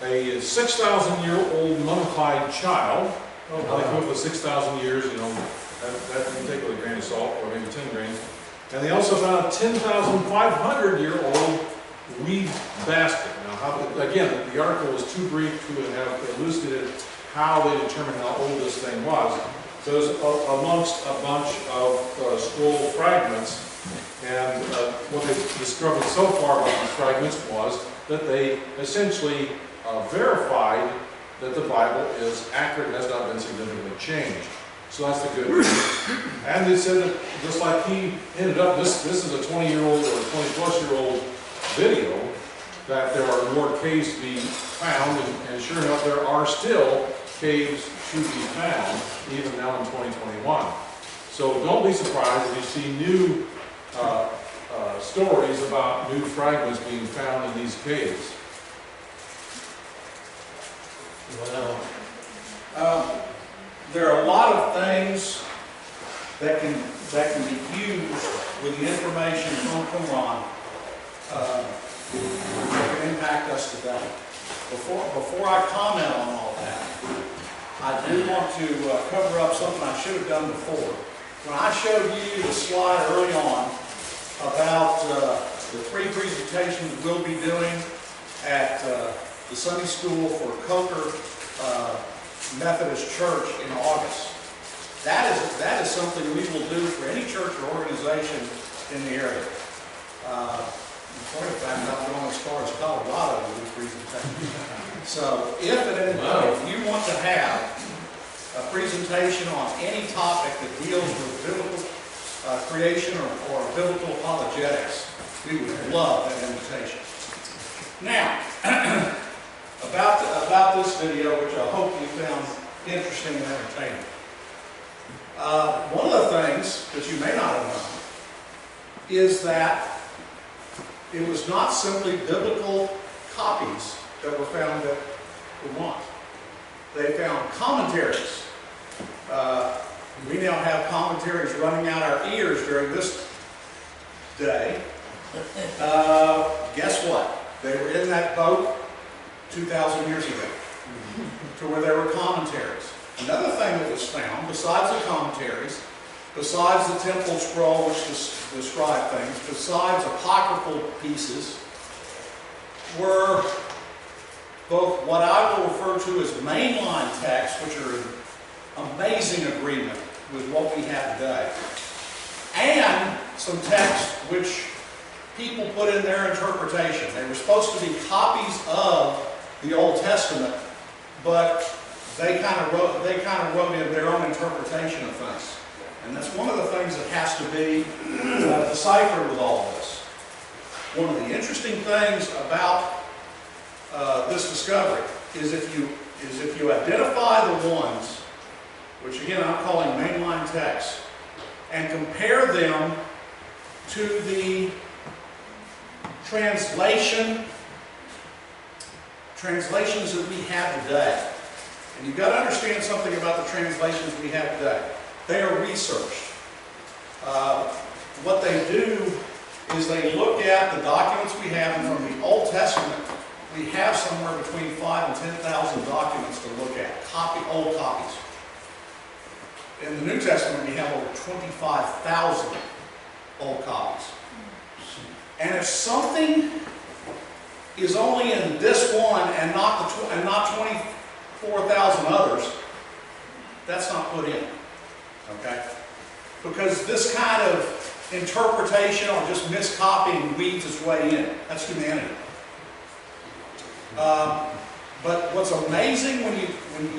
[SPEAKER 1] a 6,000-year-old mummified child, how they come up with 6,000 years, you know, that you can take with a grain of salt, or maybe 10 grains. And they also found a 10,500-year-old reed basket. Now, again, the article was too brief to have elucidated how they determined how old this thing was. So it was amongst a bunch of scroll fragments, and what they discovered so far about these fragments was that they essentially verified that the Bible is accurate and has not been significantly changed. So that's the good news. And they said that just like he ended up, this is a 20-year-old or 20-plus-year-old video, that there are more caves to be found, and sure enough, there are still caves to be found, even now in 2021. So don't be surprised if you see new stories about new fragments being found in these caves.
[SPEAKER 22] Well, there are a lot of things that can be used with the information from Qumran that can impact us today. Before I comment on all that, I do want to cover up something I should have done before. When I showed you the slide early on about the 3 presentations we'll be doing at the Sunday School for Coker Methodist Church in August. That is something we will do for any church or organization in the area. In point of fact, I'm going as far as Colorado with this presentation. So if at any point you want to have a presentation on any topic that deals with biblical creation or biblical apologetics, we would love that invitation. Now, about this video, which I hope you found interesting and entertaining. One of the things that you may not have known is that it was not simply biblical copies that were found at Qumran. They found commentaries. We now have commentaries running out our ears during this day. Guess what? They were in that boat 2,000 years ago, to where there were commentaries. Another thing that was found, besides the commentaries, besides the temple scroll which described things, besides apocryphal pieces, were both what I will refer to as mainline texts, which are in amazing agreement with what we have today, and some texts which people put in their interpretation. They were supposed to be copies of the Old Testament, but they kind of wrote in their own interpretation of things. And that's one of the things that has to be deciphered with all of this. One of the interesting things about this discovery is if you identify the ones, which again I'm calling mainline texts, and compare them to the translations that we have today. And you've got to understand something about the translations we have today. They are researched. What they do is they look at the documents we have from the Old Testament we have somewhere between 5,000 and 10,000 documents to look at, old copies. In the New Testament, we have over 25,000 old copies. And if something is only in this one and not 24,000 others, that's not put in, okay? Because this kind of interpretation or just miscopying weeds its way in. That's humanity. But what's amazing when you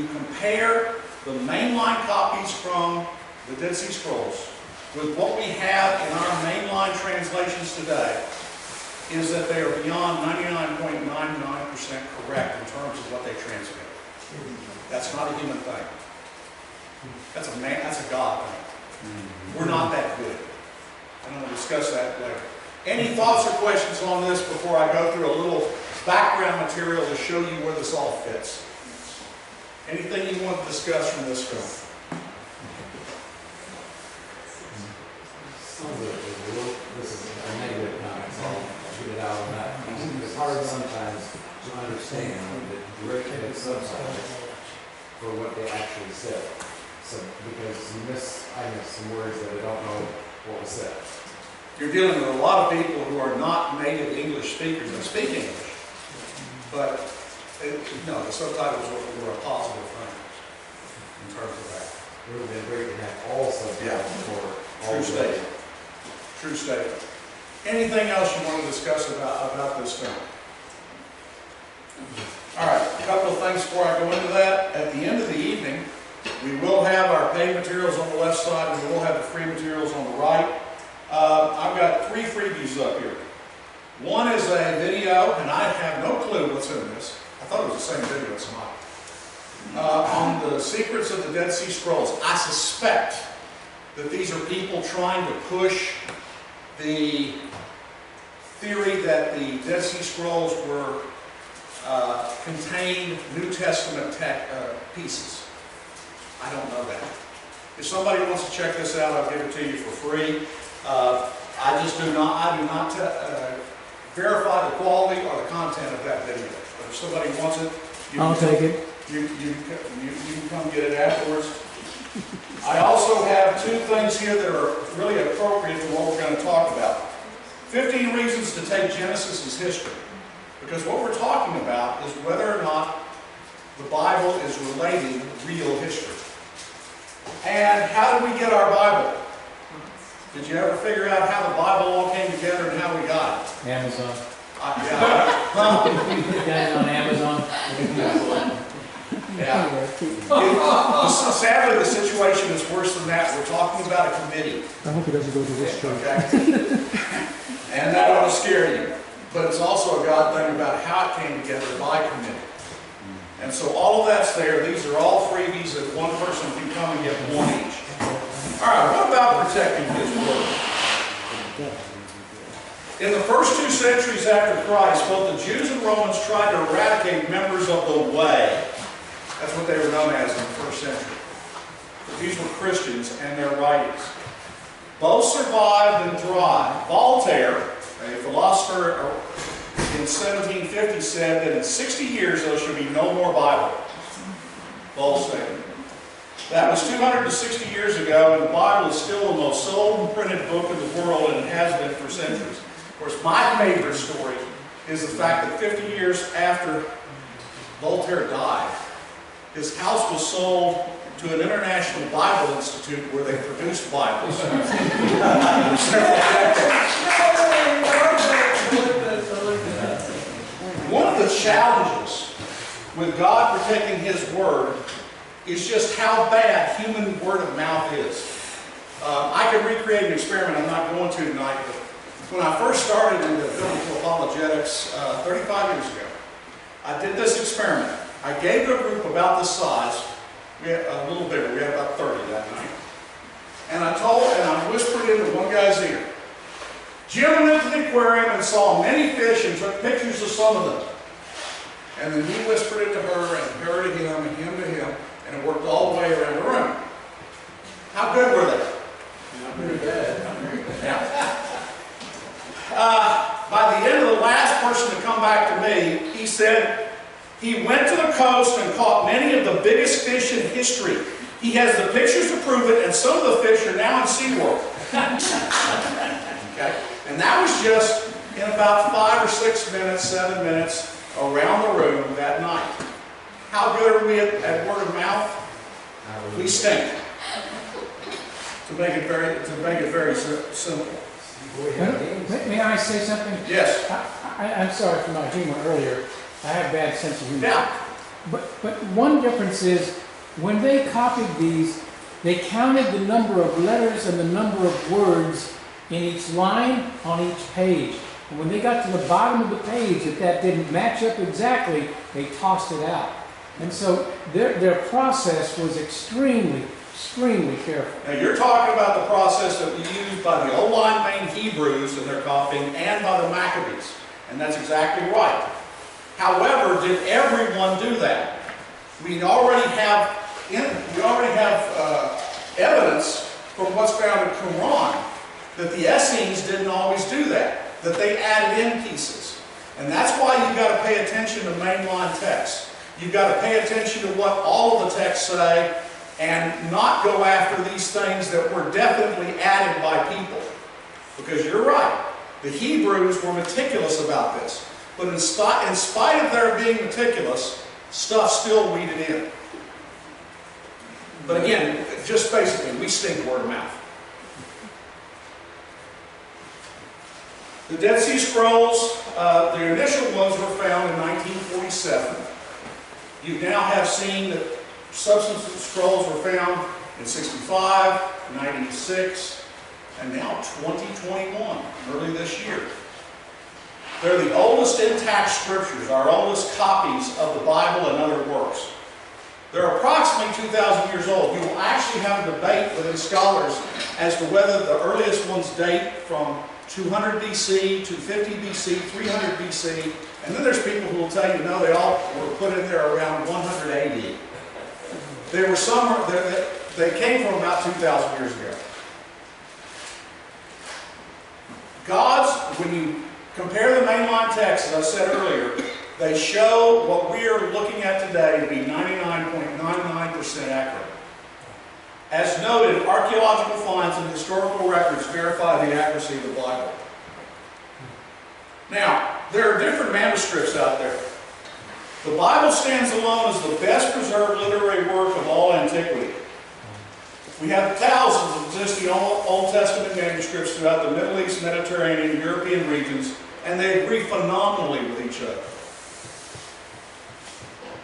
[SPEAKER 22] compare the mainline copies from the Dead Sea Scrolls with what we have in our mainline translations today is that they are beyond 99.99% correct in terms of what they transmit. That's not a human thing. That's a God thing. We're not that good. I'm going to discuss that later. Any thoughts or questions on this before I go through a little background material to show you where this all fits? Anything you want to discuss from this film?
[SPEAKER 4] This is a negative comment, so I'll shoot it out on that. It's hard sometimes to understand the direct subtitles for what they actually said. So because I miss some words that I don't know what was said.
[SPEAKER 22] You're dealing with a lot of people who are not native English speakers and speak English. But no, the subtitles were a positive thing in terms of that.
[SPEAKER 4] It would have been great to have all subtitles for all.
[SPEAKER 22] True statement. True statement. Anything else you want to discuss about this film? All right, a couple of things before I go into that. At the end of the evening, we will have our paid materials on the left side, and we will have the free materials on the right. I've got 3 freebies up here. One is a video, and I have no clue what's in this. I thought it was the same video, it's not. On the secrets of the Dead Sea Scrolls. I suspect that these are people trying to push the theory that the Dead Sea Scrolls were contained New Testament pieces. I don't know that. If somebody wants to check this out, I'll give it to you for free. I do not verify the quality or the content of that video. But if somebody wants it,
[SPEAKER 5] I'll take it.
[SPEAKER 22] You can come get it afterwards. I also have 2 things here that are really appropriate for what we're going to talk about. 15 reasons to take Genesis as history. Because what we're talking about is whether or not the Bible is relating real history. And how did we get our Bible? Did you ever figure out how the Bible all came together and how we got it?
[SPEAKER 5] Amazon.
[SPEAKER 22] Yeah.
[SPEAKER 5] You guys on Amazon?
[SPEAKER 22] Yeah. Sadly, the situation is worse than that. We're talking about a committee.
[SPEAKER 5] I hope he doesn't go to this church.
[SPEAKER 22] Okay? And that ought to scare you. But it's also a God thing about how it came together by committee. And so all of that's there. These are all freebies that one person can come and get 1 each. All right, what about protecting His Word? In the first 2 centuries after Christ, both the Jews and Romans tried to eradicate members of the Way. That's what they were known as in the first century. But these were Christians and their writings. Both survived and thrived. Voltaire, a philosopher in 1750, said that in 60 years there should be no more Bible. Bold statement. That was 260 years ago, and the Bible is still the most sold and printed book in the world, and it has been for centuries. Of course, my favorite story is the fact that 50 years after Voltaire died, his house was sold to an international Bible institute where they produced Bibles. One of the challenges with God protecting His Word is just how bad human word of mouth is. I could recreate an experiment I'm not going to tonight, but when I first started in the biblical apologetics 35 years ago, I did this experiment. I gave a group about this size, we had a little bigger, we had about 30 that night. And I whispered into one guy's ear, Jim went to the aquarium and saw many fish and took pictures of some of them. And then he whispered it to her and her to him and him to him, and it worked all the way around the room. How good were they? Not very bad. Yeah. By the end of the last person to come back to me, he said he went to the coast and caught many of the biggest fish in history. He has the pictures to prove it, and some of the fish are now in SeaWorld. Okay? And that was just in about 5 or 6 minutes, 7 minutes around the room that night. How good are we at word of mouth? We stink. To make it very simple.
[SPEAKER 8] May I say something?
[SPEAKER 22] Yes.
[SPEAKER 8] I'm sorry for my humor earlier. I have a bad sense of humor.
[SPEAKER 22] Yeah.
[SPEAKER 8] But one difference is, when they copied these, they counted the number of letters and the number of words in each line on each page. And when they got to the bottom of the page, if that didn't match up exactly, they tossed it out. And so their process was extremely careful.
[SPEAKER 22] Now you're talking about the process that was used by the Old Line Main Hebrews in their copying and by the Maccabees. And that's exactly right. However, did everyone do that? We already have evidence from what's found in Qumran that the Essenes didn't always do that, that they added in pieces. And that's why you've got to pay attention to mainline text. You've got to pay attention to what all of the texts say and not go after these things that were definitely added by people. Because you're right, the Hebrews were meticulous about this. But in spite of their being meticulous, stuff still weeded in. But again, just basically, we stink word of mouth. The Dead Sea Scrolls, the initial ones were found in 1947. You now have seen that substantive scrolls were found in 65, 96, and now 2021, early this year. They're the oldest intact scriptures, our oldest copies of the Bible and other works. They're approximately 2,000 years old. You will actually have a debate within scholars as to whether the earliest ones date from 200 BC, 250 BC, 300 BC, and then there's people who will tell you, no, they all were put in there around 100 AD. They were somewhere, they came from about 2,000 years ago. When you compare the mainline text, as I said earlier, they show what we are looking at today to be 99.99% accurate. As noted, archaeological finds and historical records verify the accuracy of the Bible. Now, there are different manuscripts out there. The Bible stands alone as the best preserved literary work of all antiquity. We have thousands of existing Old Testament manuscripts throughout the Middle East, Mediterranean, European regions, and they agree phenomenally with each other.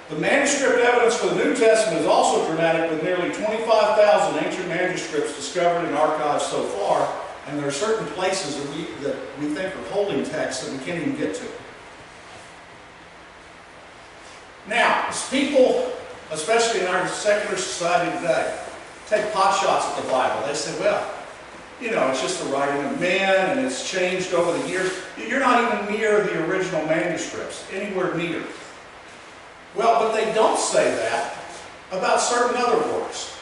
[SPEAKER 22] The manuscript evidence for the New Testament is also dramatic, with nearly 25,000 ancient manuscripts discovered in archives so far, and there are certain places that we think are holding texts that we can't even get to. Now, as people, especially in our secular society today, take pot shots at the Bible, they say, well, you know, it's just the writing of men and it's changed over the years. You're not even near the original manuscripts, anywhere near. Well, but they don't say that about certain other works.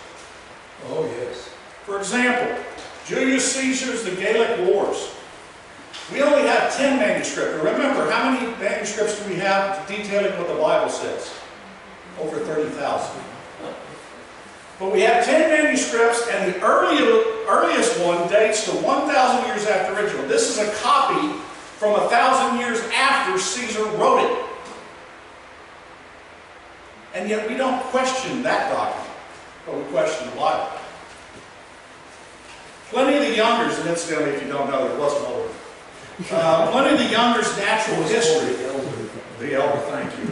[SPEAKER 1] Oh, yes.
[SPEAKER 22] For example, Julius Caesar's The Gallic Wars. We only have 10 manuscripts. Remember, how many manuscripts do we have detailing what the Bible says? Over 30,000. But we have 10 manuscripts, and the earliest one dates to 1,000 years after the original. This is a copy from 1,000 years after Caesar wrote it. And yet we don't question that document, but we question the Bible. Pliny the Younger's, and incidentally, if you don't know, there was an older. Pliny the Younger's Natural History. The Elder, thank you.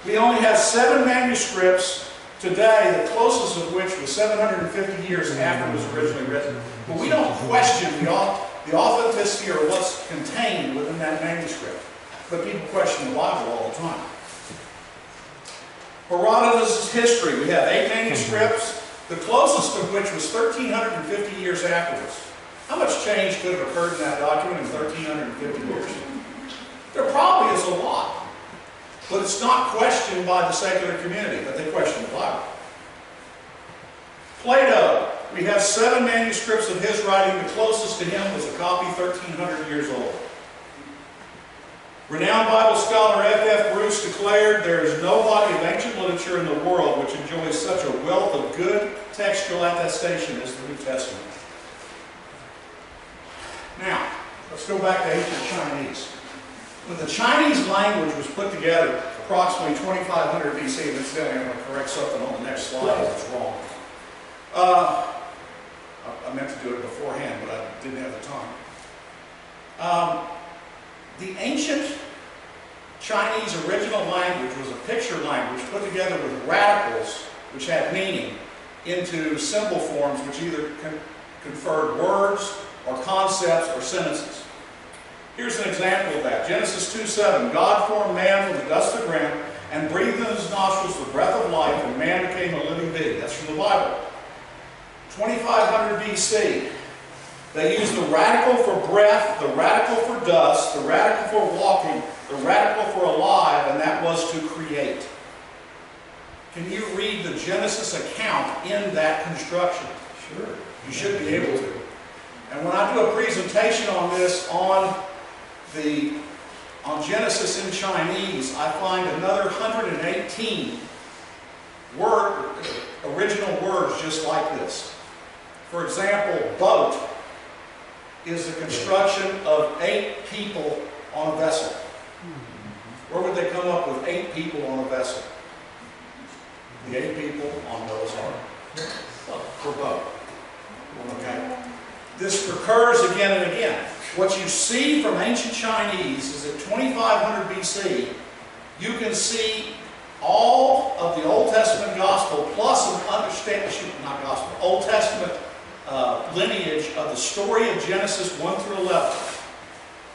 [SPEAKER 22] We only have 7 manuscripts today, the closest of which was 750 years after it was originally written. But we don't question the authenticity or what's contained within that manuscript. But people question the Bible all the time. Herodotus' history, we have 8 manuscripts, the closest of which was 1,350 years afterwards. How much change could have occurred in that document in 1,350 years? There probably is a lot, but it's not questioned by the secular community, but they question the Bible. Plato, we have 7 manuscripts of his writing. The closest to him was a copy 1,300 years old. Renowned Bible scholar F.F. Bruce declared, "There is no body of ancient literature in the world which enjoys such a wealth of good textual attestation as the New Testament." Now, let's go back to ancient Chinese. When the Chinese language was put together approximately 2500 BC, and incidentally, I'm going to correct something on the next slide if it's wrong. I meant to do it beforehand, but I didn't have the time. The ancient Chinese original language was a picture language put together with radicals, which had meaning, into symbol forms which either conferred words or concepts or sentences. Here's an example of that. Genesis 2:7, God formed man from the dust of the ground and breathed in his nostrils the breath of life, and man became a living being. That's from the Bible. 2500 BC, they used the radical for breath, the radical for dust, the radical for walking, the radical for alive, and that was to create. Can you read the Genesis account in that construction? Sure. You should be able to. And when I do a presentation on this on Genesis in Chinese, I find another 118 original words just like this. For example, boat is the construction of 8 people on a vessel. Where would they come up with 8 people on a vessel? The 8 people on Noah's Ark. For boat. Okay? This recurs again and again. What you see from ancient Chinese is at 2500 BC, you can see all of the Old Testament gospel plus an Old Testament lineage of the story of Genesis 1 through 11.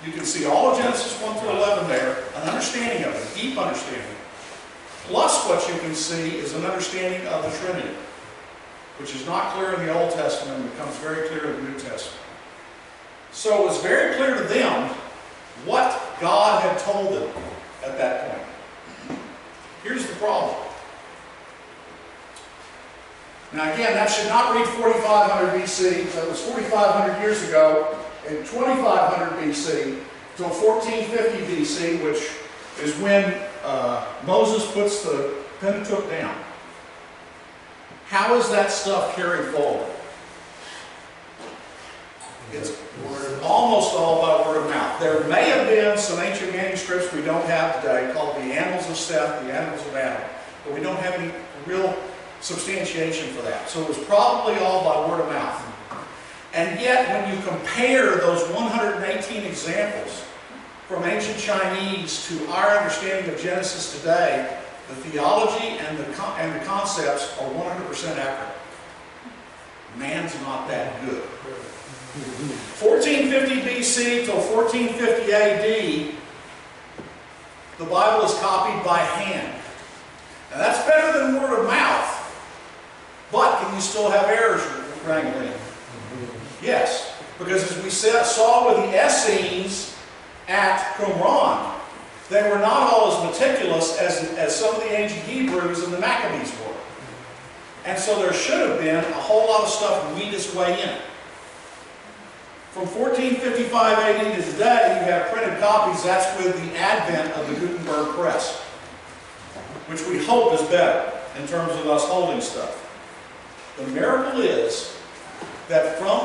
[SPEAKER 22] You can see all of Genesis 1 through 11 there, an understanding of it, a deep understanding. Plus what you can see is an understanding of the Trinity, which is not clear in the Old Testament and becomes very clear in the New Testament. So it was very clear to them what God had told them at that point. Here's the problem. Now again, that should not read 4500 BC. That was 4500 years ago. In 2500 BC till 1450 BC, which is when Moses puts the Pentateuch down. How is that stuff carried forward? It's almost all by word of mouth. There may have been some ancient manuscripts we don't have today called the Annals of Seth, the Annals of Adam, but we don't have any real substantiation for that. So it was probably all by word of mouth. And yet, when you compare those 118 examples from ancient Chinese to our understanding of Genesis today, the theology and the concepts are 100% accurate. Man's not that good. 1450 BC till 1450 AD, the Bible is copied by hand. Now that's better than word of mouth, but can you still have errors wrangling? Yes, because as we saw with the Essenes at Qumran, they were not all as meticulous as some of the ancient Hebrews and the Maccabees were. And so there should have been a whole lot of stuff weed its way in. From 1455 AD to today, you have printed copies. That's with the advent of the Gutenberg press, which we hope is better in terms of us holding stuff. The miracle is that from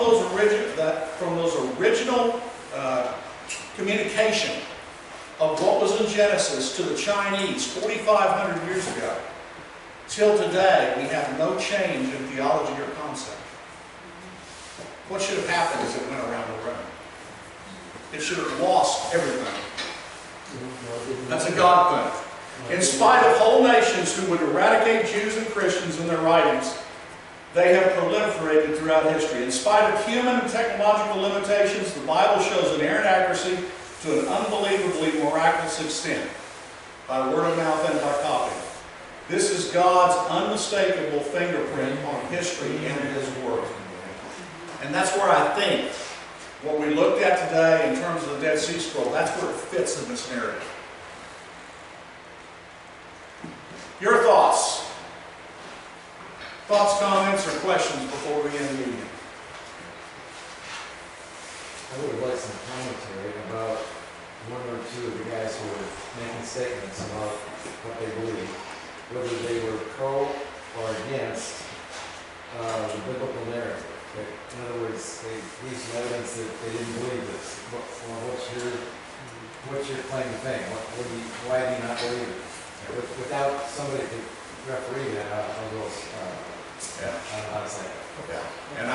[SPEAKER 22] those original communication of what was in Genesis to the Chinese 4,500 years ago, till today, we have no change in theology or concept. What should have happened as it went around the room? It should have lost everything. That's a God thing. In spite of whole nations who would eradicate Jews and Christians in their writings, they have proliferated throughout history. In spite of human and technological limitations, the Bible shows inerrant accuracy to an unbelievably miraculous extent, by word of mouth and by copy. This is God's unmistakable fingerprint on history and His Word. And that's where I think what we looked at today in terms of the Dead Sea Scroll, that's where it fits in this narrative. Your thoughts? Thoughts, comments, or questions before we end the meeting?
[SPEAKER 4] I would like some commentary about one or two of the guys who were making statements about what they believe, whether they were pro or against the biblical narrative. In other words, they gave some evidence that they didn't believe this. What's your claim to fame? Why do you not believe it? Without somebody to referee that, I'll go. I don't know how to say it.
[SPEAKER 22] Yeah. And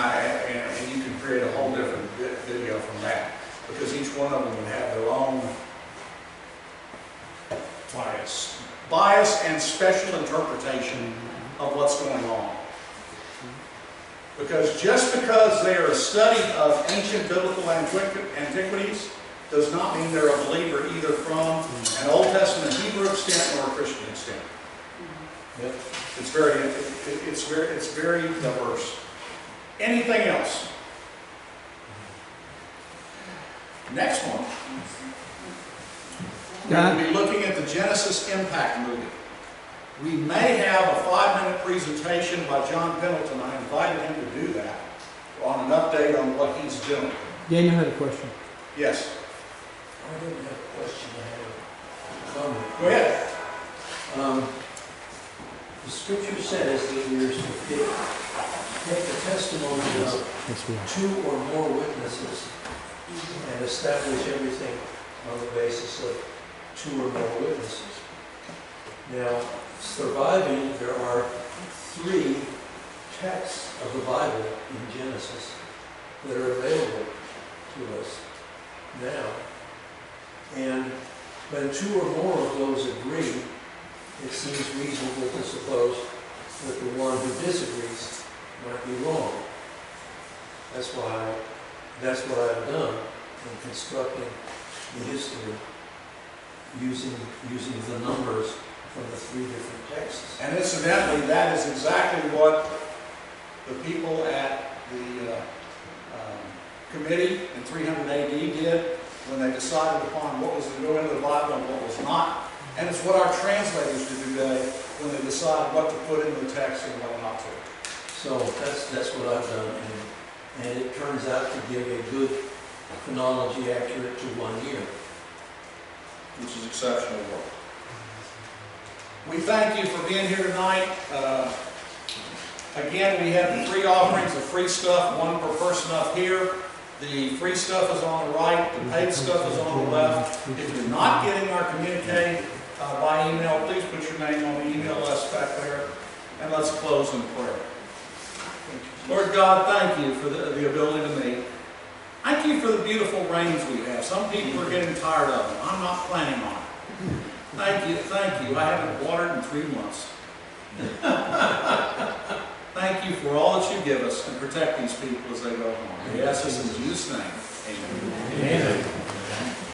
[SPEAKER 22] you can create a whole different video from that, because each one of them would have their own bias and special interpretation of what's going on. Because just because they are a study of ancient biblical antiquities does not mean they're a believer either from an Old Testament Hebrew extent or a Christian extent.
[SPEAKER 4] Yep.
[SPEAKER 22] It's very diverse. Anything else? Next one. We're going to be looking at the Genesis Impact movie. We may have a 5-minute presentation by John Pendleton. I invited him to do that on an update on what he's doing.
[SPEAKER 8] Daniel had a question.
[SPEAKER 22] Yes.
[SPEAKER 9] I didn't have a question, I had a comment.
[SPEAKER 22] Go ahead.
[SPEAKER 9] The scripture says that we are to take the testimony of 2 or more witnesses and establish everything on the basis of 2 or more witnesses. Now, surviving, there are 3 texts of the Bible in Genesis that are available to us now. And when 2 or more of those agree, it seems reasonable to suppose that the one who disagrees might be wrong. That's what I've done in constructing the history, using the numbers from the 3 different texts.
[SPEAKER 22] And incidentally, that is exactly what the people at the committee in 300 AD did when they decided upon what was to go into the Bible and what was not. And it's what our translators do today when they decide what to put into the text and what not to.
[SPEAKER 9] So that's what I've done, and it turns out to give a good chronology accurate to 1 year.
[SPEAKER 22] Which is exceptional work. We thank you for being here tonight. Again, we have the 3 offerings of free stuff, 1 per person up here. The free stuff is on the right, the paid stuff is on the left. If you're not getting our communique by email, please put your name on the email list back there. And let's close in prayer. Lord God, thank you for the ability to meet. Thank you for the beautiful rains we have. Some people are getting tired of them. I'm not planning on it. Thank you. I haven't watered in 3 months. Thank you for all that you give us, and protect these people as they go home. We ask this in Jesus' name. Amen.